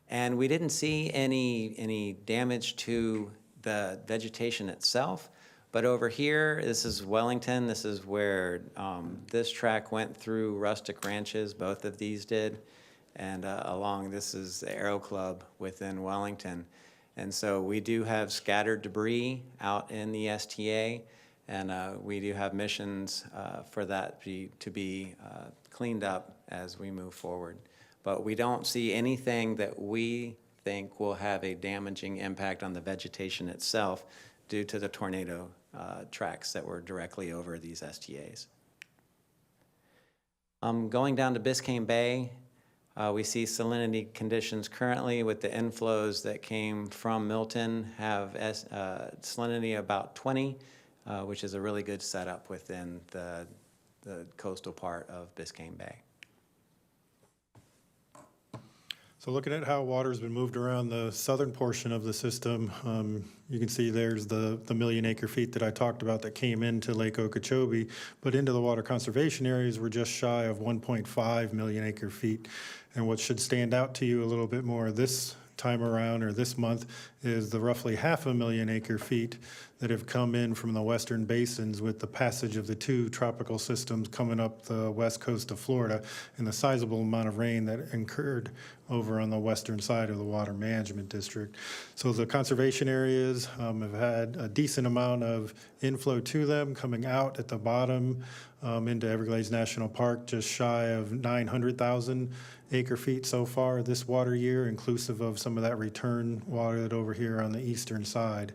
And we didn't see any damage to the vegetation itself. But over here, this is Wellington. This is where this track went through Rustic Ranches. Both of these did. And along, this is the Aero Club within Wellington. And so we do have scattered debris out in the STA. And we do have missions for that to be cleaned up as we move forward. But we don't see anything that we think will have a damaging impact on the vegetation itself due to the tornado tracks that were directly over these STAs. Going down to Biscayne Bay, we see salinity conditions currently with the inflows that came from Milton have salinity about 20. which is a really good setup within the coastal part of Biscayne Bay. So looking at how water's been moved around the southern portion of the system, you can see there's the million acre feet that I talked about that came into Lake Okeechobee, but into the water conservation areas, we're just shy of 1.5 million acre feet. And what should stand out to you a little bit more this time around, or this month, is the roughly 500,000 acre feet that have come in from the western basins with the passage of the two tropical systems coming up the west coast of Florida, and the sizable amount of rain that occurred over on the western side of the Water Management District. So the conservation areas have had a decent amount of inflow to them, coming out at the bottom into Everglades National Park, just shy of 900,000 acre feet so far this water year, inclusive of some of that return water that over here on the eastern side.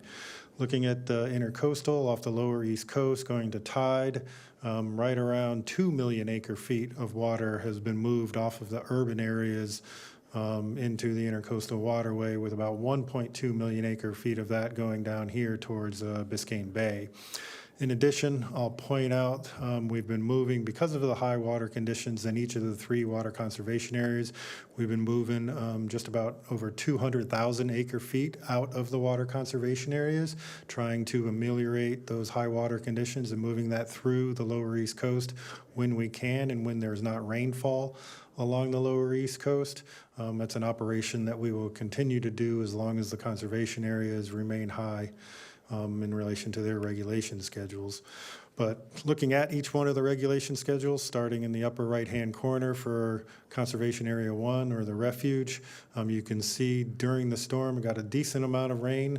Looking at the intercoastal off the lower east coast, going to tide, right around 2 million acre feet of water has been moved off of the urban areas into the intercoastal waterway, with about 1.2 million acre feet of that going down here towards Biscayne Bay. In addition, I'll point out we've been moving, because of the high water conditions in each of the 3 water conservation areas, we've been moving just about over 200,000 acre feet out of the water conservation areas, trying to ameliorate those high water conditions and moving that through the lower East Coast when we can and when there's not rainfall along the lower East Coast. That's an operation that we will continue to do as long as the conservation areas remain high in relation to their regulation schedules. But looking at each one of the regulation schedules, starting in the upper right-hand corner for Conservation Area 1 or the refuge, you can see during the storm it got a decent amount of rain.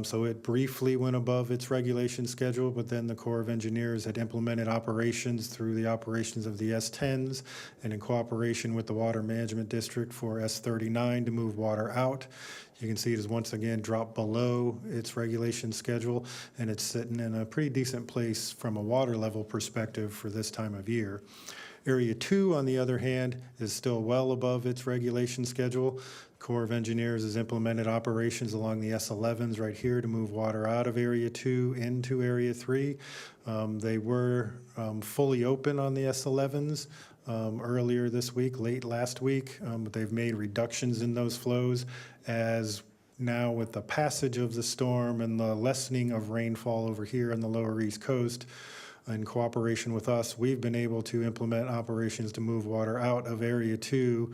So it briefly went above its regulation schedule, but then the Corps of Engineers had implemented operations through the operations of the S10s and in cooperation with the Water Management District for S39 to move water out. You can see it has once again dropped below its regulation schedule, and it's sitting in a pretty decent place from a water level perspective for this time of year. Area 2, on the other hand, is still well above its regulation schedule. Corps of Engineers has implemented operations along the S11s right here to move water out of Area 2 into Area 3. They were fully open on the S11s earlier this week, late last week, but they've made reductions in those flows as now with the passage of the storm and the lessening of rainfall over here on the lower East Coast. In cooperation with us, we've been able to implement operations to move water out of Area 2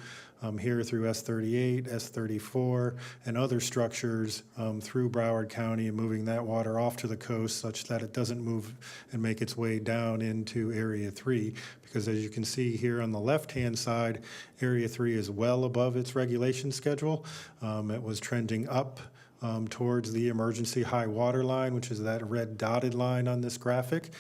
here through S38, S34, and other structures through Broward County, and moving that water off to the coast such that it doesn't move and make its way down into Area 3. Because as you can see here on the left-hand side, Area 3 is well above its regulation schedule. It was trending up towards the emergency high water line, which is that red dotted line on this graphic.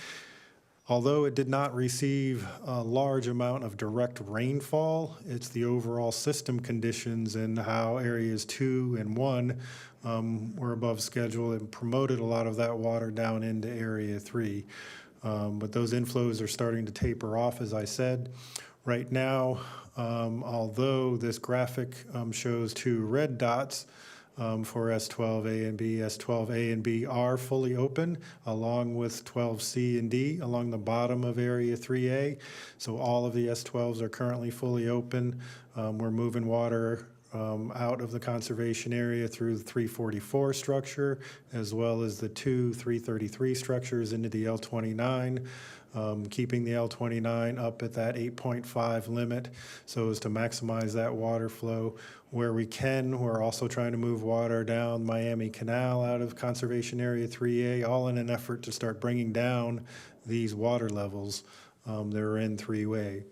Although it did not receive a large amount of direct rainfall, it's the overall system conditions and how areas 2 and 1 were above schedule and promoted a lot of that water down into Area 3. But those inflows are starting to taper off, as I said. Right now, although this graphic shows 2 red dots, for S12A and B. S12A and B are fully open, along with 12C and D along the bottom of Area 3A. So all of the S12s are currently fully open. We're moving water out of the conservation area through the 344 structure, as well as the 2 333 structures into the L29. Keeping the L29 up at that 8.5 limit so as to maximize that water flow. Where we can, we're also trying to move water down Miami Canal out of Conservation Area 3A, all in an effort to start bringing down these water levels that are in 3A.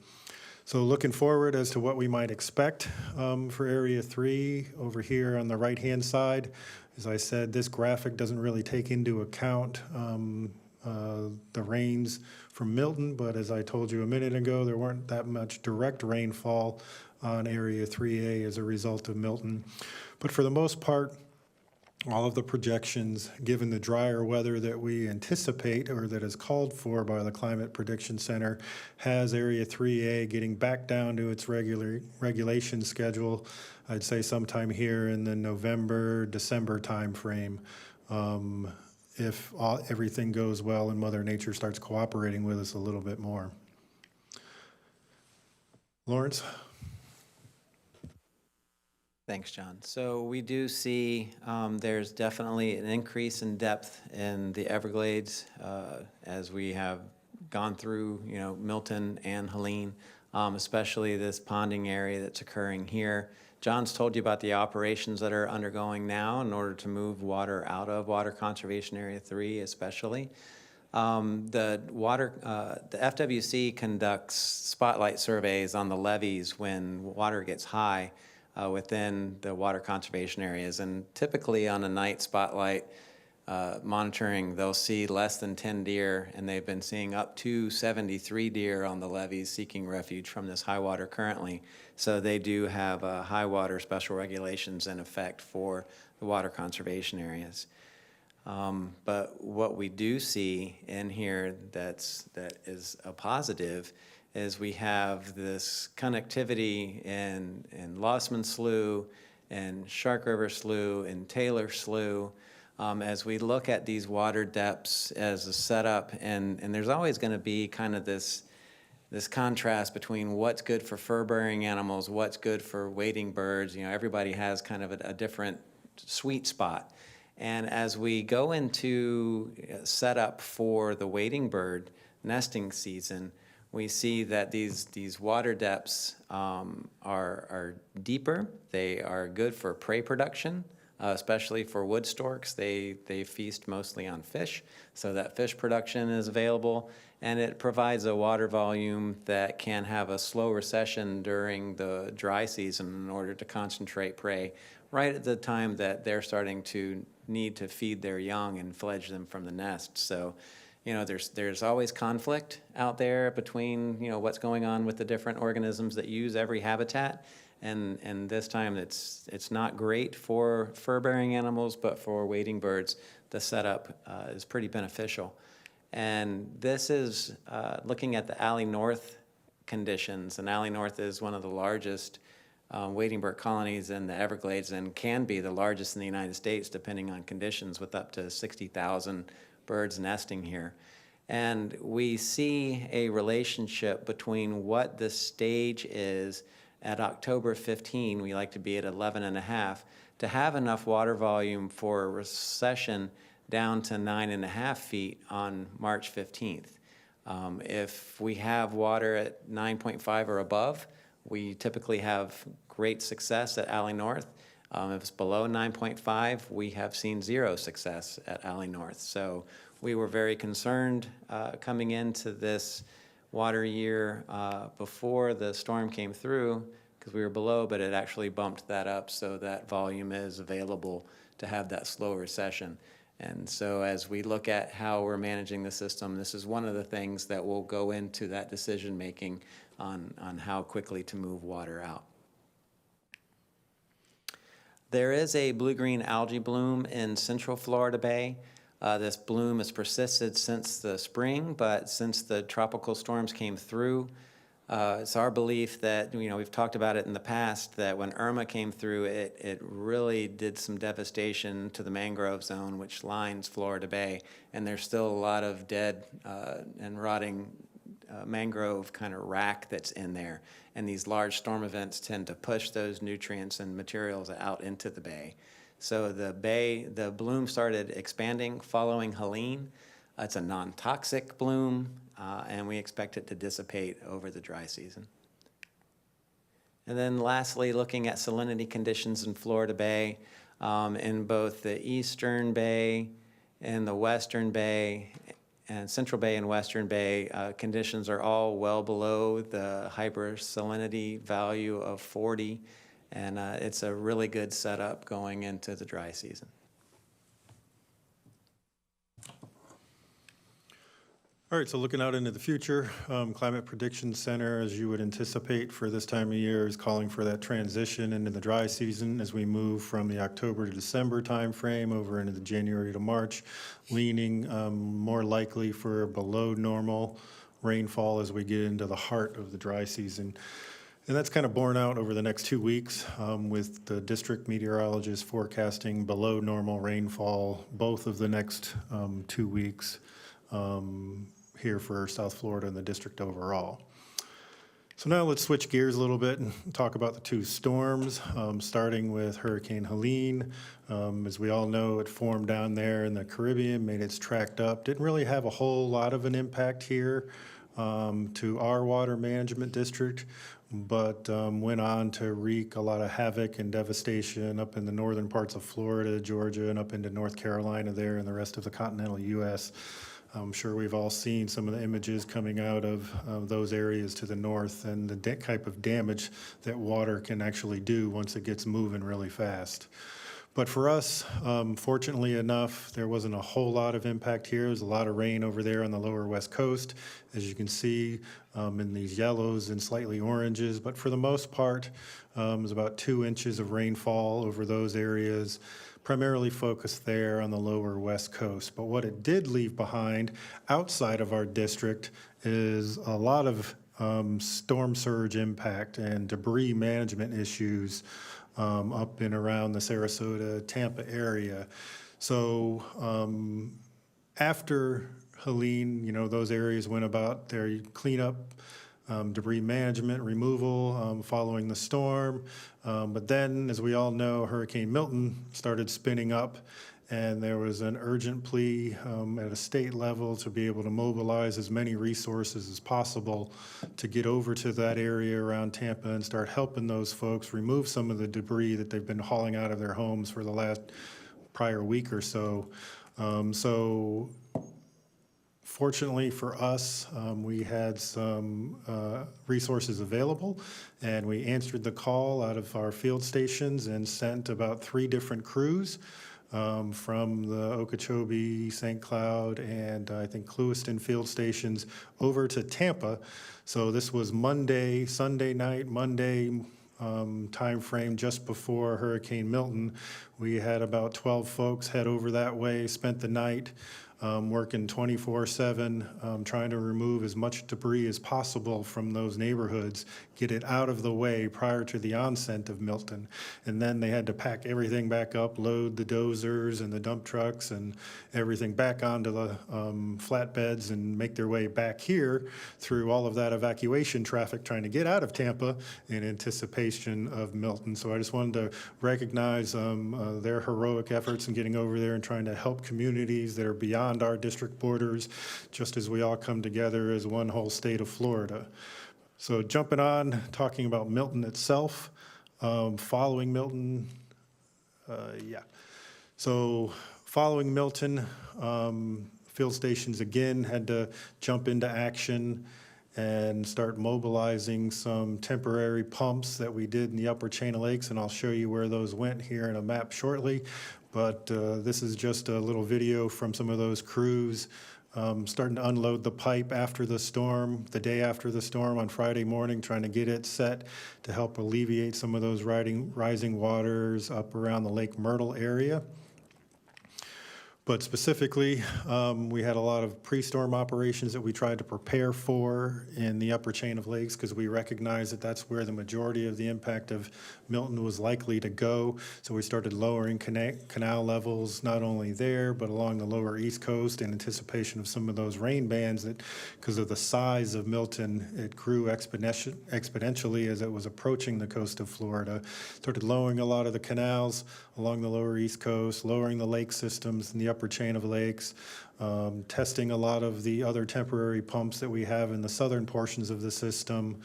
So looking forward as to what we might expect for Area 3 over here on the right-hand side. As I said, this graphic doesn't really take into account the rains from Milton, but as I told you a minute ago, there weren't that much direct rainfall on Area 3A as a result of Milton. But for the most part, all of the projections, given the drier weather that we anticipate or that is called for by the Climate Prediction Center, has Area 3A getting back down to its regulation schedule, I'd say sometime here in the November, December timeframe. if everything goes well and Mother Nature starts cooperating with us a little bit more. Lawrence? Thanks, John. So we do see there's definitely an increase in depth in the Everglades as we have gone through, Milton and Helene, especially this ponding area that's occurring here. John's told you about the operations that are undergoing now in order to move water out of Water Conservation Area 3 especially. The FWC conducts spotlight surveys on the levees when water gets high within the water conservation areas. And typically on a night spotlight monitoring, they'll see less than 10 deer, and they've been seeing up to 73 deer on the levees seeking refuge from this high water currently. So they do have high water special regulations in effect for the water conservation areas. But what we do see in here that is a positive is we have this connectivity in Lossman Slough and Shark River Slough and Taylor Slough. As we look at these water depths as a setup, and there's always going to be kind of this contrast between what's good for fur-bearing animals, what's good for wading birds. Everybody has kind of a different sweet spot. And as we go into setup for the wading bird nesting season, we see that these water depths are deeper. They are good for prey production, especially for wood storks. They feast mostly on fish, so that fish production is available, and it provides a water volume that can have a slow recession during the dry season in order to concentrate prey right at the time that they're starting to need to feed their young and fledge them from the nest. So, there's always conflict out there between, what's going on with the different organisms that use every habitat. And this time it's not great for fur-bearing animals, but for wading birds, the setup is pretty beneficial. And this is looking at the Alley North conditions. And Alley North is one of the largest wading bird colonies in the Everglades and can be the largest in the United States depending on conditions, with up to 60,000 birds nesting here. And we see a relationship between what the stage is at October 15. We like to be at 11.5 to have enough water volume for a recession down to 9.5 feet on March 15th. If we have water at 9.5 or above, we typically have great success at Alley North. If it's below 9.5, we have seen zero success at Alley North. So we were very concerned coming into this water year before the storm came through, because we were below, but it actually bumped that up so that volume is available to have that slow recession. And so as we look at how we're managing the system, this is one of the things that will go into that decision making on how quickly to move water out. There is a blue-green algae bloom in Central Florida Bay. This bloom has persisted since the spring, but since the tropical storms came through, it's our belief that, we've talked about it in the past, that when Irma came through, it really did some devastation to the mangrove zone, which lines Florida Bay. And there's still a lot of dead and rotting mangrove kind of rack that's in there. And these large storm events tend to push those nutrients and materials out into the bay. So the bloom started expanding following Helene. It's a non-toxic bloom, and we expect it to dissipate over the dry season. And then lastly, looking at salinity conditions in Florida Bay, in both the Eastern Bay and the Western Bay, and Central Bay and Western Bay, conditions are all well below the hypersalinity value of 40, and it's a really good setup going into the dry season. All right, so looking out into the future, Climate Prediction Center, as you would anticipate for this time of year, is calling for that transition into the dry season as we move from the October to December timeframe over into the January to March, leaning more likely for below normal rainfall as we get into the heart of the dry season. And that's kind of borne out over the next 2 weeks with the district meteorologist forecasting below normal rainfall both of the next 2 weeks here for South Florida and the district overall. So now let's switch gears a little bit and talk about the two storms, starting with Hurricane Helene. As we all know, it formed down there in the Caribbean, made its track up. Didn't really have a whole lot of an impact here to our water management district, but went on to wreak a lot of havoc and devastation up in the northern parts of Florida, Georgia, and up into North Carolina there and the rest of the continental U.S. I'm sure we've all seen some of the images coming out of those areas to the north and the type of damage that water can actually do once it gets moving really fast. But for us, fortunately enough, there wasn't a whole lot of impact here. There's a lot of rain over there on the lower west coast, as you can see in these yellows and slightly oranges. But for the most part, it was about 2 inches of rainfall over those areas, primarily focused there on the lower west coast. But what it did leave behind outside of our district is a lot of storm surge impact and debris management issues up and around the Sarasota, Tampa area. So after Helene, those areas went about their cleanup, debris management, removal following the storm. But then, as we all know, Hurricane Milton started spinning up, and there was an urgent plea at a state level to be able to mobilize as many resources as possible to get over to that area around Tampa and start helping those folks remove some of the debris that they've been hauling out of their homes for the last prior week or so. Fortunately for us, we had some resources available, and we answered the call out of our field stations and sent about 3 different crews from the Okeechobee, St. Cloud, and I think Clewiston field stations over to Tampa. So this was Sunday night, Monday time frame just before Hurricane Milton. We had about 12 folks head over that way, spent the night working 24/7, trying to remove as much debris as possible from those neighborhoods, get it out of the way prior to the onset of Milton. And then they had to pack everything back up, load the dozers and the dump trucks and everything back onto the flatbeds and make their way back here through all of that evacuation traffic trying to get out of Tampa in anticipation of Milton. So I just wanted to recognize their heroic efforts in getting over there and trying to help communities that are beyond our district borders, just as we all come together as one whole state of Florida. So jumping on, talking about Milton itself, following Milton, So following Milton, field stations again had to jump into action and start mobilizing some temporary pumps that we did in the upper Chain of Lakes, and I'll show you where those went here in a map shortly. But this is just a little video from some of those crews starting to unload the pipe after the storm, the day after the storm on Friday morning, trying to get it set to help alleviate some of those rising waters up around the Lake Myrtle area. But specifically, we had a lot of pre-storm operations that we tried to prepare for in the upper Chain of Lakes because we recognize that that's where the majority of the impact of Milton was likely to go. So we started lowering canal levels not only there, but along the lower East Coast in anticipation of some of those rain bands that, because of the size of Milton, it grew exponentially as it was approaching the coast of Florida. Started lowering a lot of the canals along the lower East Coast, lowering the lake systems in the upper Chain of Lakes, testing a lot of the other temporary pumps that we have in the southern portions of the system,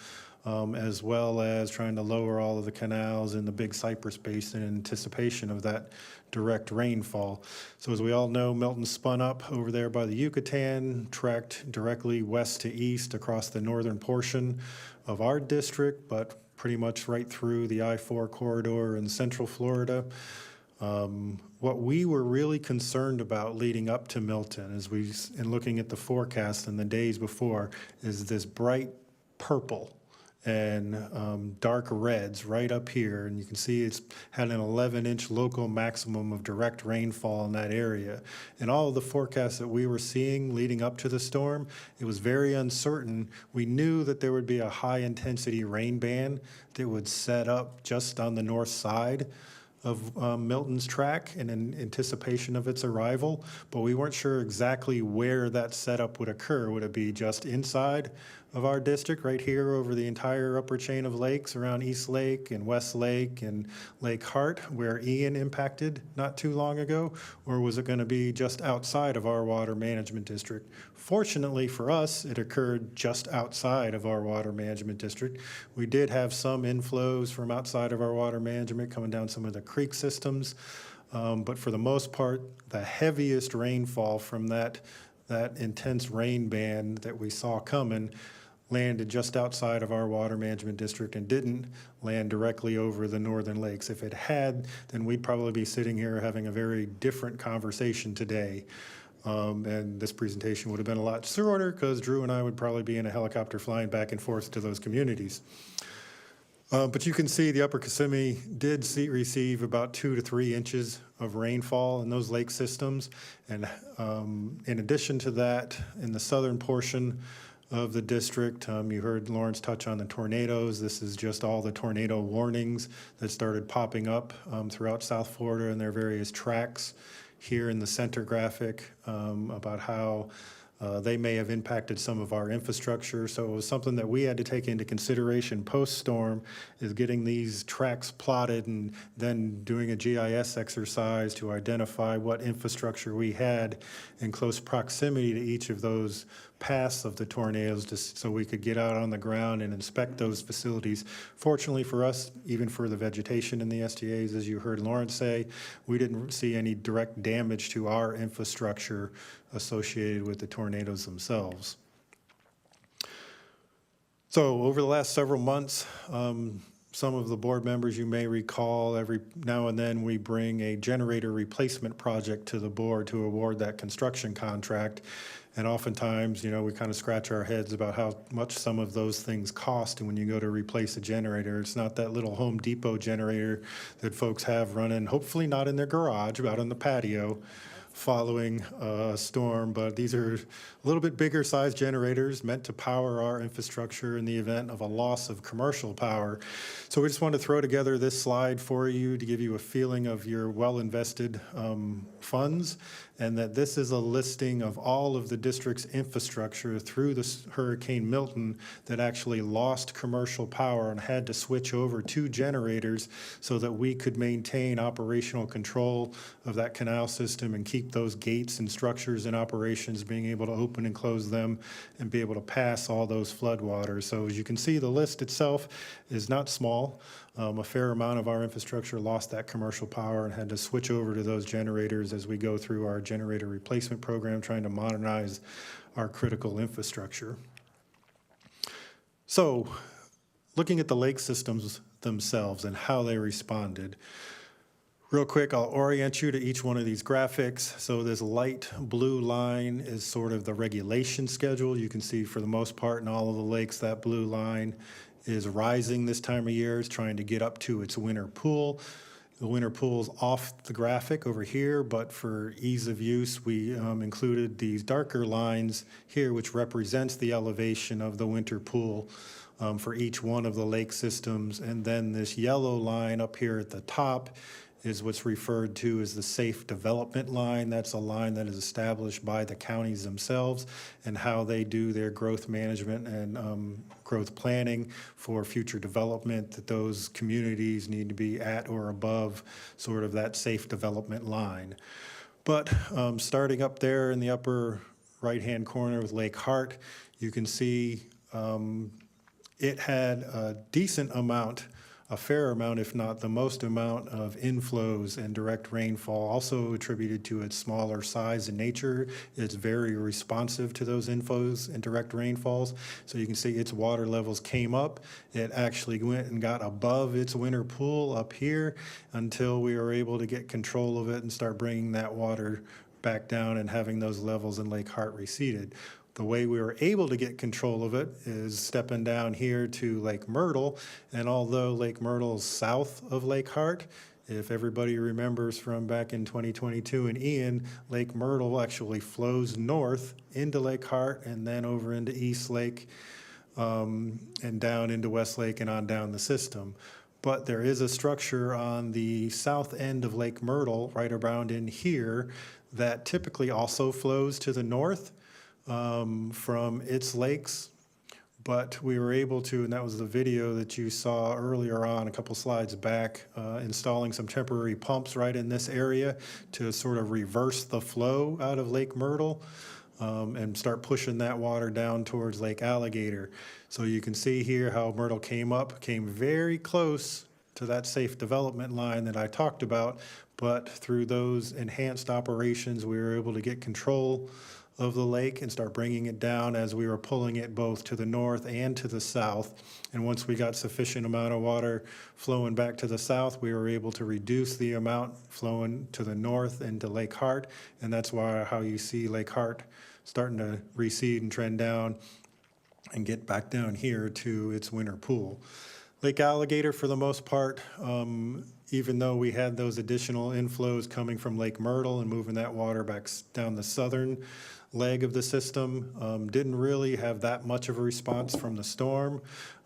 as well as trying to lower all of the canals in the Big Cypress Basin in anticipation of that direct rainfall. So as we all know, Milton spun up over there by the Yucatan, tracked directly west to east across the northern portion of our district, but pretty much right through the I-4 corridor in central Florida. What we were really concerned about leading up to Milton, and looking at the forecast in the days before, is this bright purple and dark reds right up here. And you can see it's had an 11-inch local maximum of direct rainfall in that area. And all of the forecasts that we were seeing leading up to the storm, it was very uncertain. We knew that there would be a high-intensity rain band that would set up just on the north side of Milton's track and in anticipation of its arrival, but we weren't sure exactly where that setup would occur. Would it be just inside of our district, right here over the entire upper chain of lakes around East Lake and West Lake and Lake Hart, where Ian impacted not too long ago? Or was it going to be just outside of our water management district? Fortunately for us, it occurred just outside of our water management district. We did have some inflows from outside of our water management coming down some of the creek systems, but for the most part, the heaviest rainfall from that intense rain band that we saw coming landed just outside of our water management district and didn't land directly over the northern lakes. If it had, then we'd probably be sitting here having a very different conversation today. And this presentation would have been a lot shorter because Drew and I would probably be in a helicopter flying back and forth to those communities. But you can see the Upper Kissimmee did receive about 2 to 3 inches of rainfall in those lake systems. And in addition to that, in the southern portion of the district, you heard Lawrence touch on the tornadoes. This is just all the tornado warnings that started popping up throughout South Florida and their various tracks. Here in the center graphic about how they may have impacted some of our infrastructure. So it was something that we had to take into consideration post-storm, is getting these tracks plotted and then doing a GIS exercise to identify what infrastructure we had in close proximity to each of those paths of the tornadoes, just so we could get out on the ground and inspect those facilities. Fortunately for us, even for the vegetation in the STAs, as you heard Lawrence say, we didn't see any direct damage to our infrastructure associated with the tornadoes themselves. So over the last several months, some of the board members, you may recall, every now and then we bring a generator replacement project to the board to award that construction contract. And oftentimes, you know, we kind of scratch our heads about how much some of those things cost. And when you go to replace a generator, it's not that little Home Depot generator that folks have running, hopefully not in their garage, but out on the patio following a storm. But these are a little bit bigger size generators meant to power our infrastructure in the event of a loss of commercial power. So we just wanted to throw together this slide for you to give you a feeling of your well-invested funds, and that this is a listing of all of the district's infrastructure through this Hurricane Milton that actually lost commercial power and had to switch over to generators so that we could maintain operational control of that canal system and keep those gates and structures in operations, being able to open and close them and be able to pass all those floodwaters. So as you can see, the list itself is not small. A fair amount of our infrastructure lost that commercial power and had to switch over to those generators as we go through our generator replacement program, trying to modernize our critical infrastructure. So, looking at the lake systems themselves and how they responded, real quick, I'll orient you to each one of these graphics. So this light blue line is sort of the regulation schedule. You can see for the most part in all of the lakes, that blue line is rising this time of year. It's trying to get up to its winter pool. The winter pool's off the graphic over here, but for ease of use, we included these darker lines here, which represents the elevation of the winter pool for each one of the lake systems. And then this yellow line up here at the top is what's referred to as the safe development line. That's a line that is established by the counties themselves and how they do their growth management and growth planning for future development, that those communities need to be at or above sort of that safe development line. But starting up there in the upper right-hand corner with Lake Hart, you can see it had a decent amount, a fair amount, if not the most amount of inflows and direct rainfall, also attributed to its smaller size and nature. It's very responsive to those inflows and direct rainfalls. So you can see its water levels came up. It actually went and got above its winter pool up here until we were able to get control of it and start bringing that water back down and having those levels in Lake Hart receded. The way we were able to get control of it is stepping down here to Lake Myrtle. And although Lake Myrtle is south of Lake Hart, if everybody remembers from back in 2022 and Ian, Lake Myrtle actually flows north into Lake Hart and then over into East Lake and down into West Lake and on down the system. But there is a structure on the south end of Lake Myrtle, right around in here, that typically also flows to the north from its lakes. But we were able to, and that was the video that you saw earlier on, a couple slides back, installing some temporary pumps right in this area to sort of reverse the flow out of Lake Myrtle and start pushing that water down towards Lake Alligator. So you can see here how Myrtle came very close to that safe development line that I talked about, but through those enhanced operations, we were able to get control of the lake and start bringing it down as we were pulling it both to the north and to the south. And once we got sufficient amount of water flowing back to the south, we were able to reduce the amount flowing to the north into Lake Hart. And that's why how you see Lake Hart starting to recede and trend down and get back down here to its winter pool. Lake Alligator, for the most part, even though we had those additional inflows coming from Lake Myrtle and moving that water back down the southern leg of the system, didn't really have that much of a response from the storm.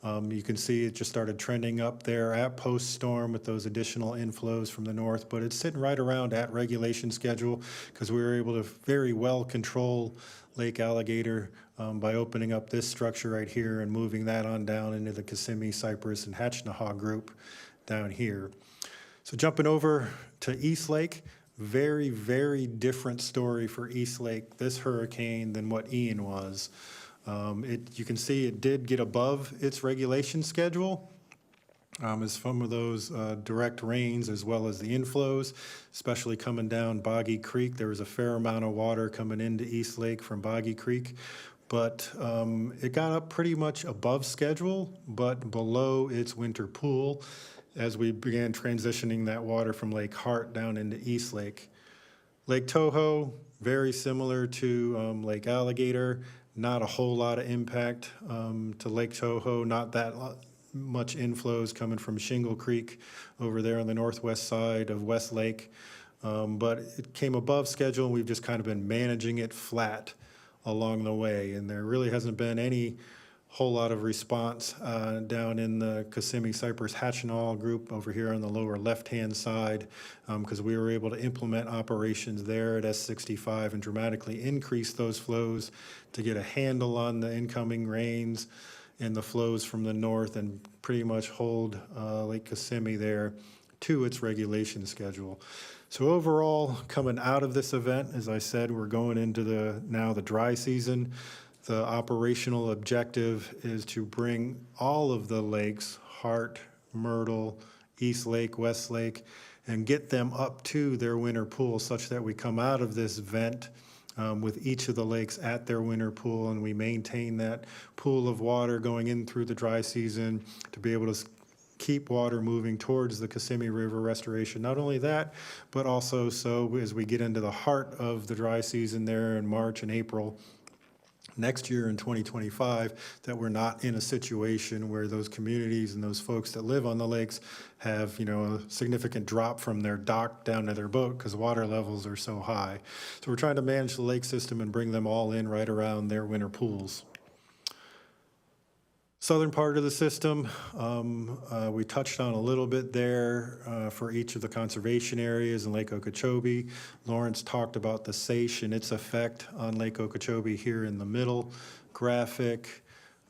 You can see it just started trending up there at post-storm with those additional inflows from the north, but it's sitting right around at regulation schedule because we were able to very well control Lake Alligator by opening up this structure right here and moving that on down into the Kissimmee, Cypress, and Hatchnahaw group down here. So jumping over to East Lake, very, very different story for East Lake, this hurricane, than what Ian was. You can see it did get above its regulation schedule as some of those direct rains as well as the inflows, especially coming down Boggy Creek. There was a fair amount of water coming into East Lake from Boggy Creek, but it got up pretty much above schedule, but below its winter pool as we began transitioning that water from Lake Hart down into East Lake. Lake Toho, very similar to Lake Alligator, not a whole lot of impact to Lake Toho, not that much inflows coming from Shingle Creek over there on the northwest side of West Lake. But it came above schedule and we've just kind of been managing it flat along the way. And there really hasn't been any whole lot of response down in the Kissimmee, Cypress, Hatchnahaw group over here on the lower left-hand side because we were able to implement operations there at S65 and dramatically increase those flows to get a handle on the incoming rains and the flows from the north and pretty much hold Lake Kissimmee there to its regulation schedule. So overall, coming out of this event, as I said, we're going into now the dry season. The operational objective is to bring all of the lakes, Hart, Myrtle, East Lake, West Lake, and get them up to their winter pool such that we come out of this event with each of the lakes at their winter pool and we maintain that pool of water going in through the dry season to be able to keep water moving towards the Kissimmee River restoration. Not only that, but also so as we get into the heart of the dry season there in March and April next year in 2025, that we're not in a situation where those communities and those folks that live on the lakes have, a significant drop from their dock down to their boat because water levels are so high. So we're trying to manage the lake system and bring them all in right around their winter pools. Southern part of the system, we touched on a little bit there for each of the conservation areas in Lake Okeechobee. Lawrence talked about the SAISH and its effect on Lake Okeechobee here in the middle graphic.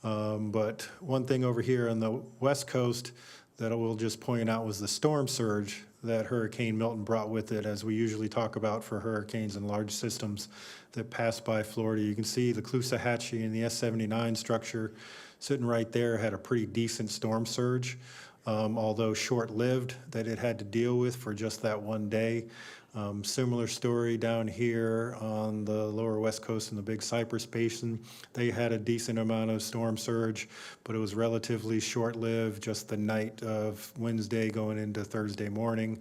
But one thing over here on the west coast that I will just point out was the storm surge that Hurricane Milton brought with it, as we usually talk about for hurricanes and large systems that pass by Florida. You can see the Caloosahatchee and the S79 structure sitting right there had a pretty decent storm surge, although short-lived, that it had to deal with for just that one day. Similar story down here on the lower west coast in the Big Cypress Basin. They had a decent amount of storm surge, but it was relatively short-lived, just the night of Wednesday going into Thursday morning.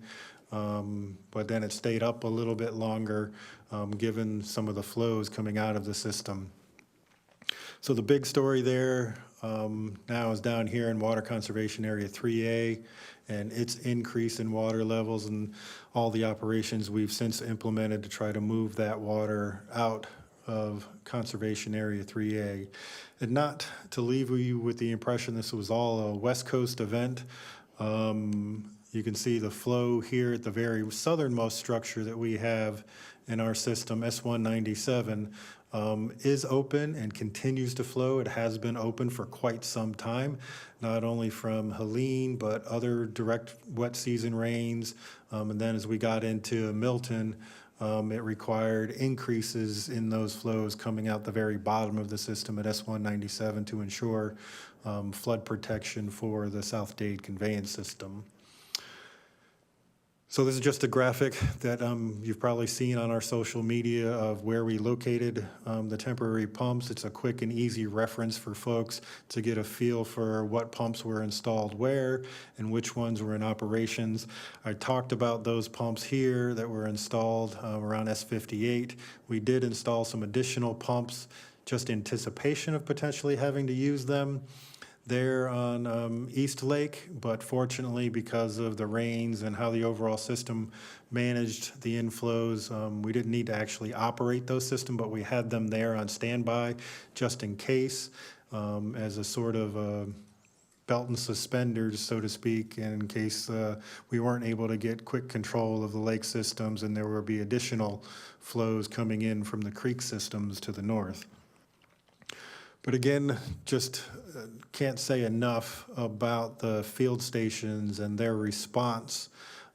But then it stayed up a little bit longer, given some of the flows coming out of the system. So the big story there now is down here in Water Conservation Area 3A and its increase in water levels and all the operations we've since implemented to try to move that water out of Conservation Area 3A. And not to leave you with the impression this was all a West Coast event. You can see the flow here at the very southernmost structure that we have in our system, S197, is open and continues to flow. It has been open for quite some time, not only from Helene, but other direct wet season rains. And then as we got into Milton, it required increases in those flows coming out the very bottom of the system at S197 to ensure flood protection for the South Dade conveyance system. So this is just a graphic that you've probably seen on our social media of where we located the temporary pumps. It's a quick and easy reference for folks to get a feel for what pumps were installed where and which ones were in operations. I talked about those pumps here that were installed around S58. We did install some additional pumps just in anticipation of potentially having to use them there on East Lake, but fortunately because of the rains and how the overall system managed the inflows, we didn't need to actually operate those systems, but we had them there on standby just in case, as a sort of belt and suspenders, so to speak, in case we weren't able to get quick control of the lake systems and there would be additional flows coming in from the creek systems to the north. But again, just can't say enough about the field stations and their response,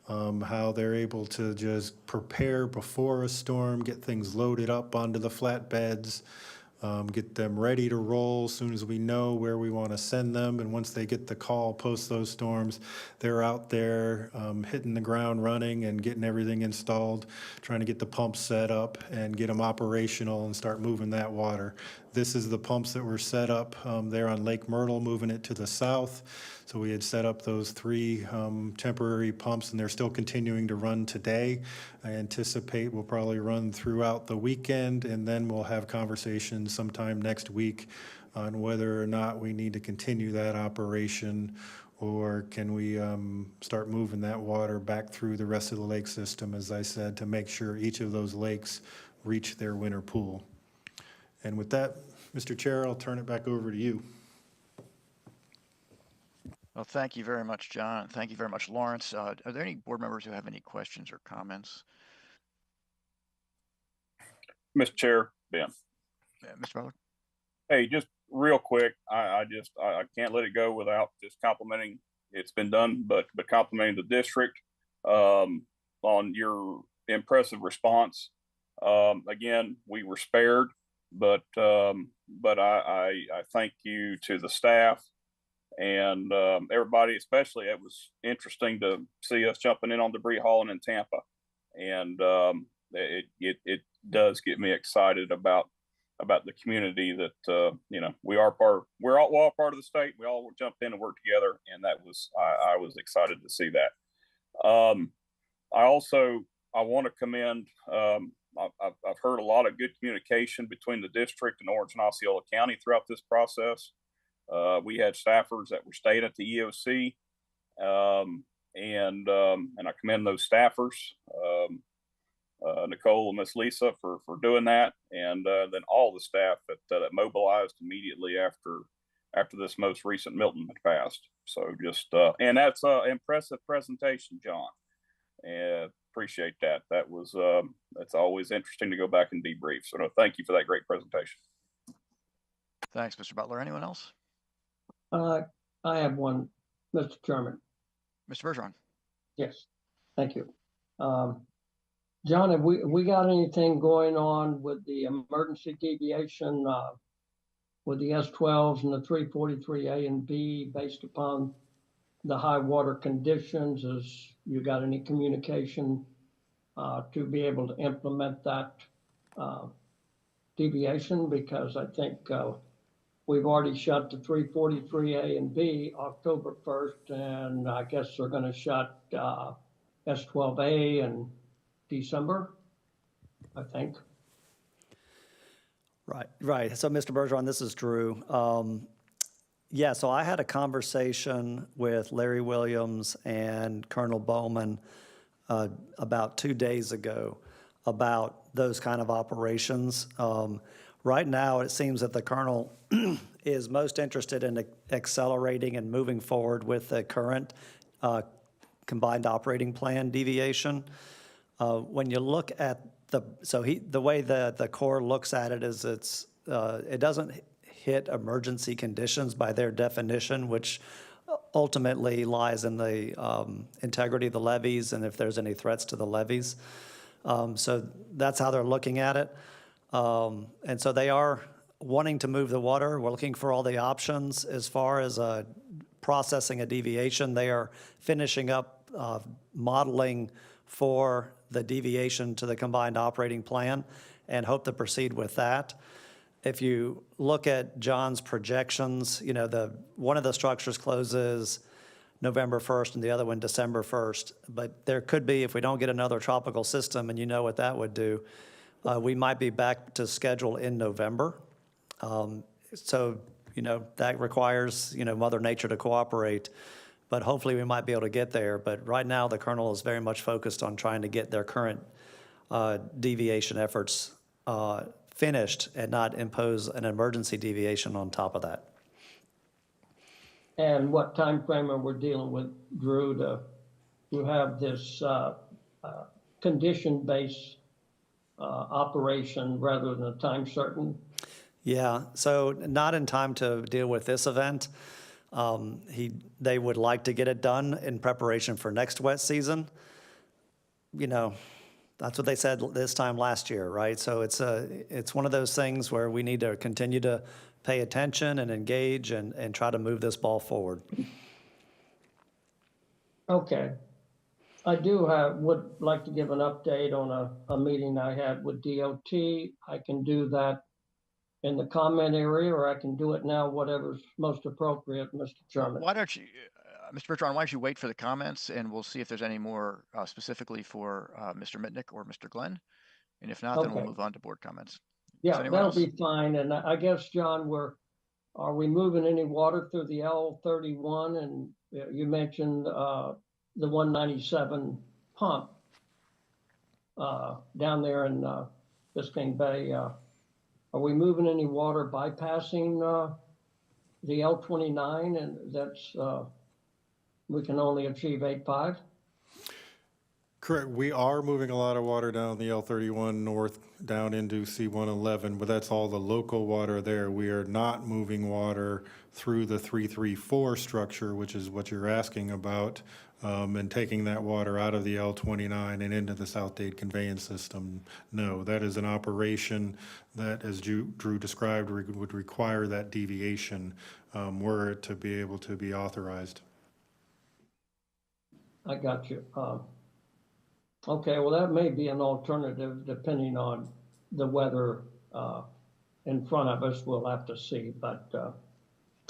how they're able to just prepare before a storm, get things loaded up onto the flatbeds, get them ready to roll as soon as we know where we want to send them. And once they get the call post those storms, they're out there hitting the ground running and getting everything installed, trying to get the pumps set up and get them operational and start moving that water. This is the pumps that were set up there on Lake Myrtle, moving it to the south. So we had set up those 3 temporary pumps, and they're still continuing to run today. I anticipate we'll probably run throughout the weekend, and then we'll have conversations sometime next week on whether or not we need to continue that operation, or can we start moving that water back through the rest of the lake system, as I said, to make sure each of those lakes reach their winter pool. And with that, Mr. Chair, I'll turn it back over to you. Well, thank you very much, John. Thank you very much, Lawrence. Are there any board members who have any questions or comments? Mr. Chair, Ben. Mr. Butler? Hey, just real quick, I can't let it go without just complimenting, it's been done, but complimenting the district on your impressive response. Again, we were spared, but I thank you to the staff and everybody, especially. It was interesting to see us jumping in on debris hauling in Tampa, and it does get me excited about the community that we're all part of the state. We all jumped in and worked together, and that was I was excited to see that. I want to commend. I've heard a lot of good communication between the district and Orange and Osceola County throughout this process. We had staffers that were staying at the EOC, and I commend those staffers, Nicole and Miss Lisa for doing that, and then all the staff that mobilized immediately after this most recent Milton had passed. So just and that's an impressive presentation, John. And appreciate that. That was that's always interesting to go back and debrief. So no, thank you for that great presentation. Thanks, Mr. Butler. Anyone else? I have one, Mr. Chairman. Mr. Bergeron? Yes, thank you. John, have we got anything going on with the emergency deviation with the S12s and the 343A and B based upon the high water conditions? Has you got any communication to be able to implement that deviation? Because I think we've already shut the 343A and B October 1st, and I guess they're going to shut S12A in December, I think. Right. So, Mr. Bergeron, this is Drew. Yeah, so I had a conversation with Larry Williams and Colonel Bowman about 2 days ago about those kind of operations. Right now, it seems that the colonel is most interested in accelerating and moving forward with the current combined operating plan deviation. When you look at the way the Corps looks at it is it doesn't hit emergency conditions by their definition, which ultimately lies in the integrity of the levees and if there's any threats to the levees. So that's how they're looking at it. And so they are wanting to move the water. We're looking for all the options as far as processing a deviation. They are finishing up modeling for the deviation to the combined operating plan and hope to proceed with that. If you look at John's projections, one of the structures closes November 1st and the other one December 1st. But there could be, if we don't get another tropical system, and you know what that would do, we might be back to schedule in November. So, that requires, Mother Nature to cooperate. But hopefully we might be able to get there. But right now, the colonel is very much focused on trying to get their current deviation efforts finished and not impose an emergency deviation on top of that. And what time frame are we dealing with, Drew, to have this condition-based operation rather than a time certain? Yeah, so not in time to deal with this event. They would like to get it done in preparation for next wet season. That's what they said this time last year, right? So it's one of those things where we need to continue to pay attention and engage and try to move this ball forward. Okay. I would like to give an update on a meeting I had with DOT. I can do that in the comment area, or I can do it now, whatever's most appropriate, Mr. Chairman. Why don't you, Mr. Bergeron, why don't you wait for the comments and we'll see if there's any more specifically for Mr. Mitnick or Mr. Glenn. And if not, then we'll Okay. move on to board comments. Yeah, anyone that'll else? be fine. And I guess, John, are we moving any water through the L31? And you mentioned the 197 pump down there in Biscayne Bay. Are we moving any water bypassing the L29? And that's, we can only achieve 8.5? Correct. We are moving a lot of water down the L31 north down into C111, but that's all the local water there. We are not moving water through the 334 structure, which is what you're asking about, and taking that water out of the L29 and into the South Dade conveyance system. No, that is an operation that, as Drew described, would require that deviation were it to be able to be authorized. I got you. Okay, well, that may be an alternative depending on the weather in front of us. We'll have to see, but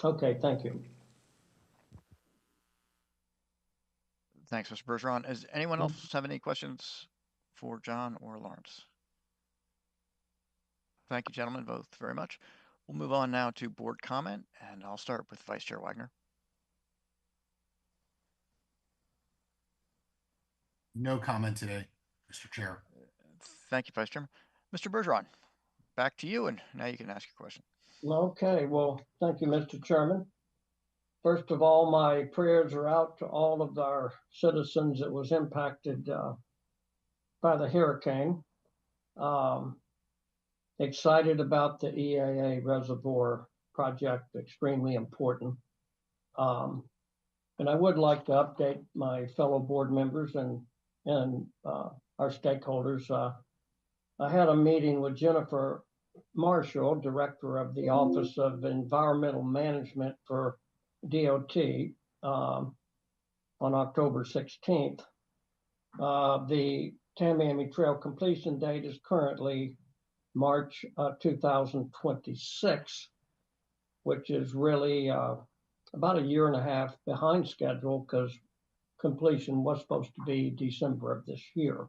okay, thank you. Thanks, Mr. Bergeron. Does anyone else have any questions for John or Lawrence? Thank you, gentlemen, both very much. We'll move on now to board comment, and I'll start with Vice Chair Wagner. No comment today, Mr. Chair. Thank you, Vice Chairman. Mr. Bergeron, back to you, and now you can ask your question. Okay, well, thank you, Mr. Chairman. First of all, my prayers are out to all of our citizens that was impacted by the hurricane. Excited about the EAA reservoir project, extremely important. And I would like to update my fellow board members and our stakeholders. I had a meeting with Jennifer Marshall, Director of the Office of Environmental Management for DOT, on October 16th. The Tamiami Trail completion date is currently March 2026, which is really about a year and a half behind schedule because completion was supposed to be December of this year.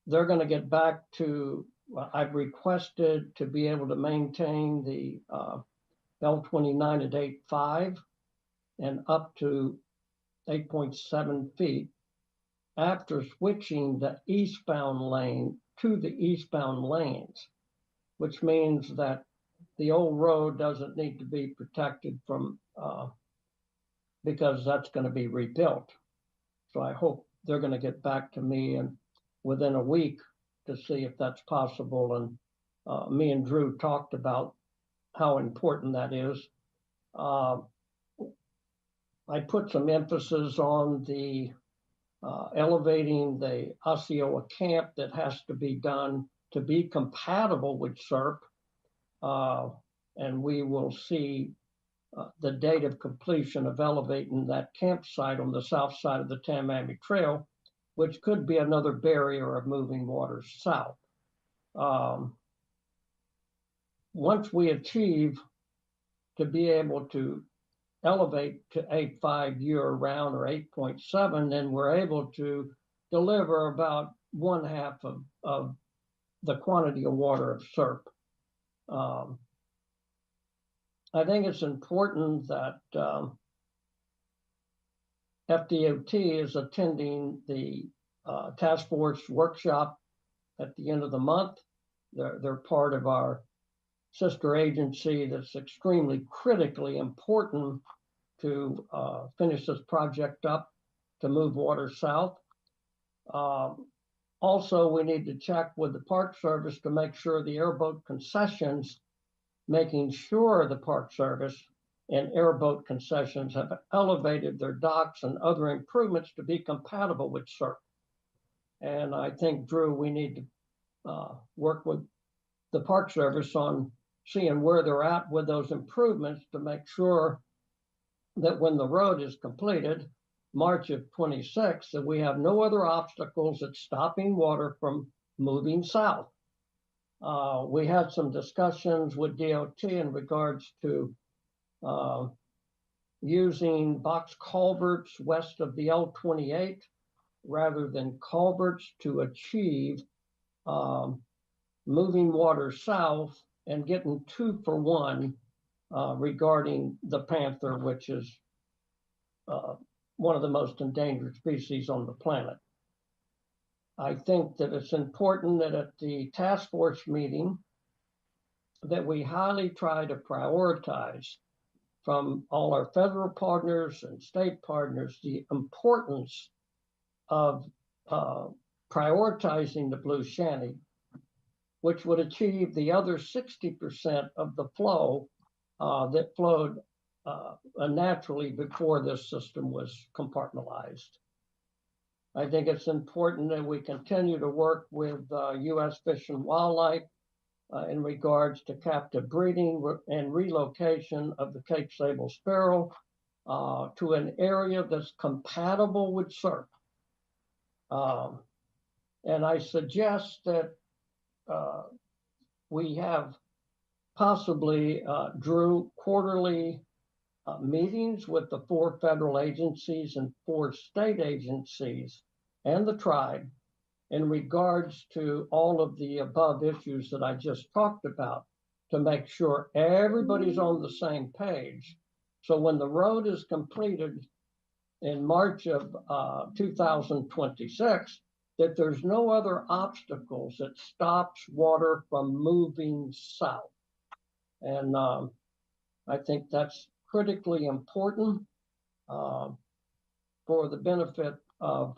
They're going to get back to I've requested to be able to maintain the L29 at 8.5 and up to 8.7 feet after switching the eastbound lane to the eastbound lanes, which means that the old road doesn't need to be protected from, because that's going to be rebuilt. So I hope they're going to get back to me and within a week to see if that's possible. And me and Drew talked about how important that is. I put some emphasis on the elevating the Osceola camp that has to be done to be compatible with SERP. And we will see the date of completion of elevating that campsite on the south side of the Tamiami Trail, which could be another barrier of moving water south. Once we achieve to be able to elevate to 8.5 year round or 8.7, then we're able to deliver about 1/2 of the quantity of water of SERP. I think it's important that FDOT is attending the task force workshop at the end of the month. They're part of our sister agency that's extremely critically important to finish this project up to move water south. Also, we need to check with the Park Service to make sure the airboat concessions, making sure the Park Service and airboat concessions have elevated their docks and other improvements to be compatible with SERP. And I think, Drew, we need to work with the Park Service on seeing where they're at with those improvements to make sure that when the road is completed, March of 26, that we have no other obstacles that's stopping water from moving south. We had some discussions with DOT in regards to using box culverts west of the L28 rather than culverts to achieve moving water south and getting 2 for 1 regarding the panther, which is one of the most endangered species on the planet. I think that it's important that at the task force meeting that we highly try to prioritize from all our federal partners and state partners the importance of prioritizing the Blue Shanty, which would achieve the other 60% of the flow that flowed naturally before this system was compartmentalized. I think it's important that we continue to work with U.S. Fish and Wildlife in regards to captive breeding and relocation of the Cape Sable sparrow to an area that's compatible with SERP. And I suggest that we have possibly, Drew, quarterly meetings with the 4 federal agencies and 4 state agencies and the tribe in regards to all of the above issues that I just talked about to make sure everybody's on the same page. So when the road is completed in March of 2026, that there's no other obstacles that stops water from moving south. And I think that's critically important for the benefit of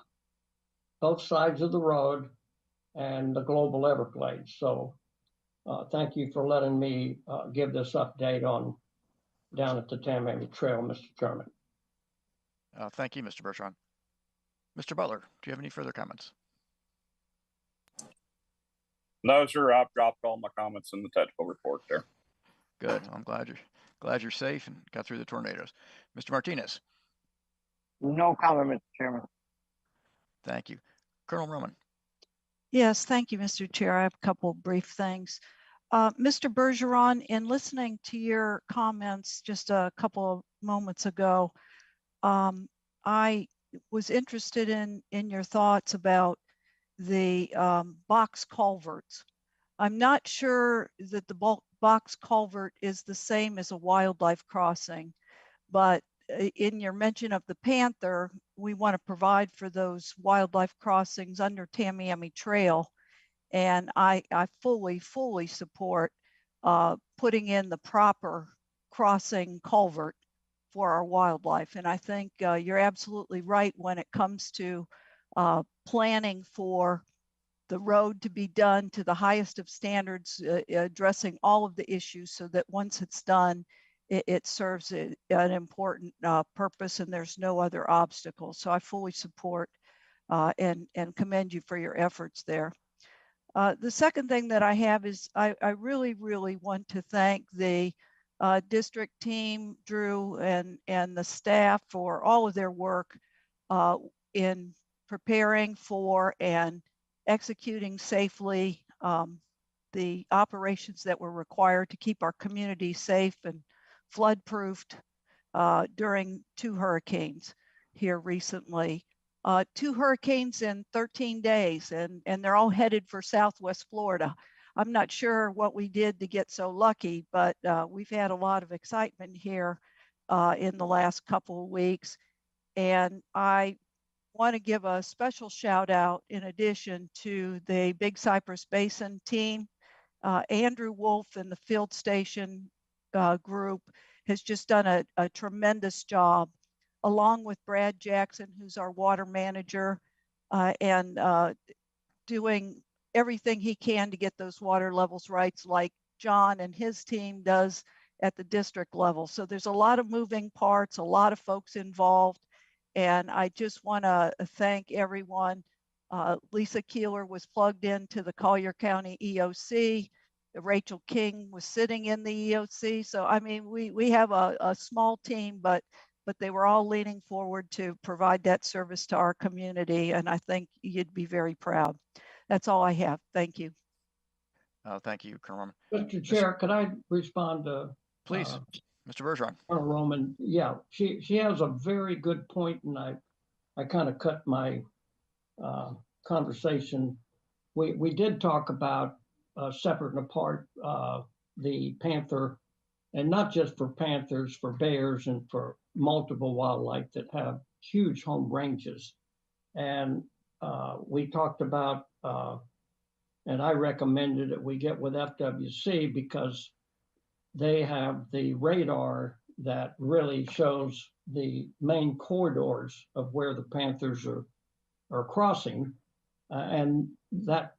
both sides of the road and the global Everglades. So thank you for letting me give this update on down at the Tamiami Trail, Mr. Chairman. Thank you, Mr. Bergeron. Mr. Butler, do you have any further comments? No, sir. I've dropped all my comments in the technical report there. Good. I'm glad you're safe and got through the tornadoes. Mr. Martinez. No comment, Mr. Chairman. Thank you. Colonel Roman. Yes, thank you, Mr. Chair. I have a couple brief things. Mr. Bergeron, in listening to your comments just a couple of moments ago, I was interested in your thoughts about the box culverts. I'm not sure that the box culvert is the same as a wildlife crossing, but in your mention of the Panther, we want to provide for those wildlife crossings under Tamiami Trail. And I fully support putting in the proper crossing culvert for our wildlife. And I think you're absolutely right when it comes to planning for the road to be done to the highest of standards, addressing all of the issues so that once it's done, it serves an important purpose and there's no other obstacles. So I fully support and commend you for your efforts there. The second thing that I have is I really want to thank the district team, Drew, and the staff for all of their work in preparing for and executing safely the operations that were required to keep our community safe and flood proofed during 2 hurricanes here recently. 2 hurricanes in 13 days, and they're all headed for Southwest Florida. I'm not sure what we did to get so lucky, but we've had a lot of excitement here in the last couple of weeks. And I want to give a special shout out in addition to the Big Cypress Basin team. Andrew Wolf and the field station group has just done a tremendous job, along with Brad Jackson, who's our water manager, and doing everything he can to get those water levels right, like John and his team does at the district level. So there's a lot of moving parts, a lot of folks involved. And I just want to thank everyone. Lisa Keeler was plugged into the Collier County EOC. Rachel King was sitting in the EOC. So, I mean, we have a small team, but they were all leaning forward to provide that service to our community. And I think you'd be very proud. That's all I have. Thank you. Thank you, Colonel Roman. Mr. Chair, could I respond to? Please, Mr. Bergeron. Colonel Roman, yeah, she has a very good point, and I kind of cut my conversation. We did talk about separate and apart the panther, and not just for panthers, for bears and for multiple wildlife that have huge home ranges. And we talked about, and I recommended that we get with FWC because they have the radar that really shows the main corridors of where the panthers are crossing. And that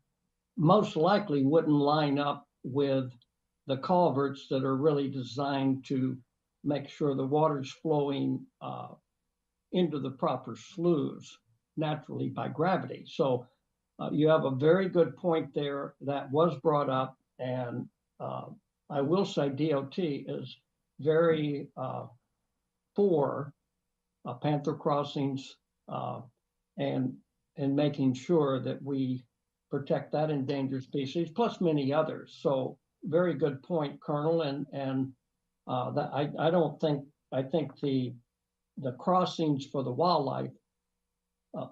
most likely wouldn't line up with the culverts that are really designed to make sure the water's flowing into the proper sloughs naturally by gravity. So you have a very good point there that was brought up, and I will say DOT is very for panther crossings and making sure that we protect that endangered species, plus many others. So very good point, Colonel. And that I think the crossings for the wildlife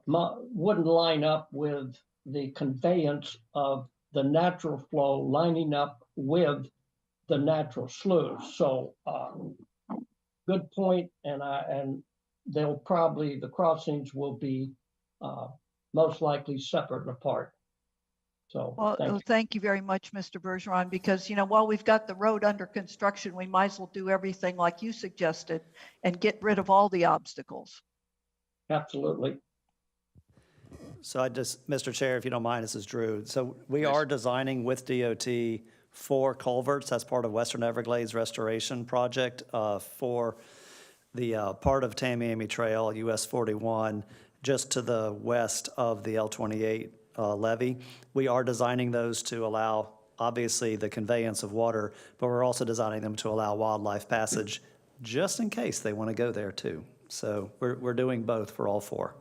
wouldn't line up with the conveyance of the natural flow lining up with the natural sloughs. So good point, and they'll probably, the crossings will be most likely separate and apart. So well, thank you very much, Mr. Bergeron, because, you know, while we've got the road under construction, we might as well do everything like you suggested and get rid of all the obstacles. Absolutely. So Mr. Chair, if you don't mind, this is Drew. So we are designing with DOT 4 culverts as part of Western Everglades Restoration Project for the part of Tamiami Trail, US 41, just to the west of the L28 levee. We are designing those to allow, obviously, the conveyance of water, but we're also designing them to allow wildlife passage just in case they want to go there too. So we're doing both for all 4.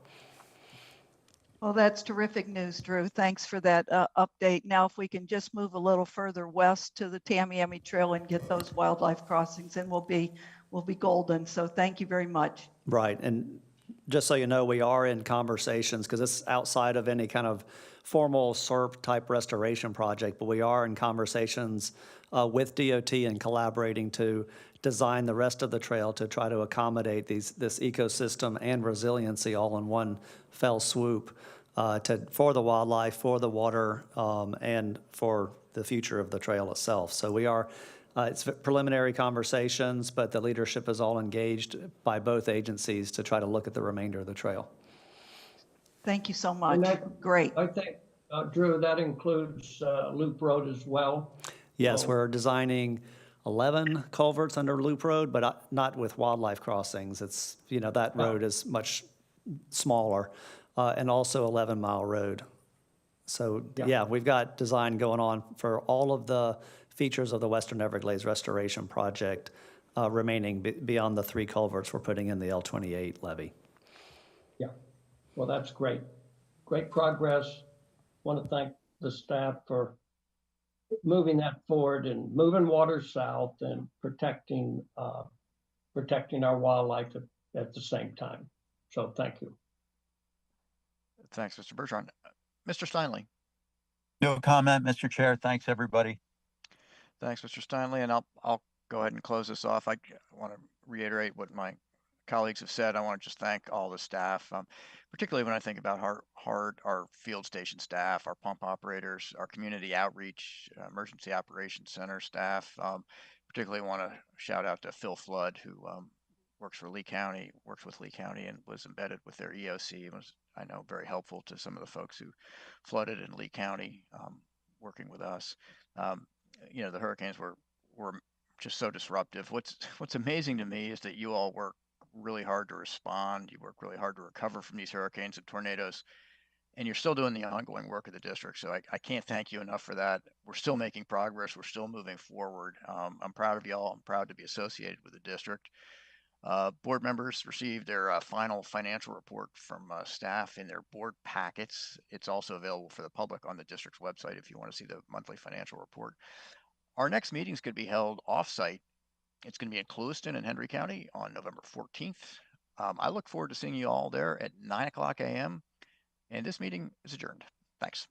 Well, that's terrific news, Drew. Thanks for that update. Now, if we can just move a little further west to the Tamiami Trail and get those wildlife crossings, then we'll be golden. So thank you very much. Right, and just so you know, we are in conversations, because it's outside of any kind of formal SERP type restoration project, but we are in conversations with DOT and collaborating to design the rest of the trail to try to accommodate this ecosystem and resiliency all in one fell swoop for the wildlife, for the water, and for the future of the trail itself. So we are, it's preliminary conversations, but the leadership is all engaged by both agencies to try to look at the remainder of the trail. Thank you so And much. that- Great. I think, Drew, that includes Loop Road as well. Yes, So- we're designing 11 culverts under Loop Road, but not with wildlife crossings. It's, that road is much smaller, and also 11-mile road. So, yeah, we've got design going on for all of the features of the Western Everglades Restoration Project remaining beyond the 3 culverts we're putting in the L28 levee. Yeah, well, that's great. Great progress. Want to thank the staff for moving that forward and moving water south and protecting our wildlife at the same time. So thank you. Thanks, Mr. Bergeron. Mr. Steinle. No comment, Mr. Chair. Thanks, everybody. Thanks, Mr. Steinle, and I'll go ahead and close this off. I want to reiterate what my colleagues have said. I want to just thank all the staff, particularly when I think about how hard our field station staff, our pump operators, our community outreach, emergency operations center staff. Particularly want to shout out to Phil Flood, who works with Lee County, and was embedded with their EOC and was, I know, very helpful to some of the folks who flooded in Lee County, working with us. The hurricanes were just so disruptive. What's amazing to me is that you all work really hard to respond. You work really hard to recover from these hurricanes and tornadoes, and you're still doing the ongoing work of the district. So I can't thank you enough for that. We're still making progress. We're still moving forward. I'm proud of y'all. I'm proud to be associated with the district. Board members received their final financial report from staff in their board packets. It's also available for the public on the district's website if you want to see the monthly financial report. Our next meetings could be held off-site. It's going to be in Clewiston and Henry County on November 14th. I look forward to seeing you all there at 9:00 a.m. And this meeting is adjourned. Thanks.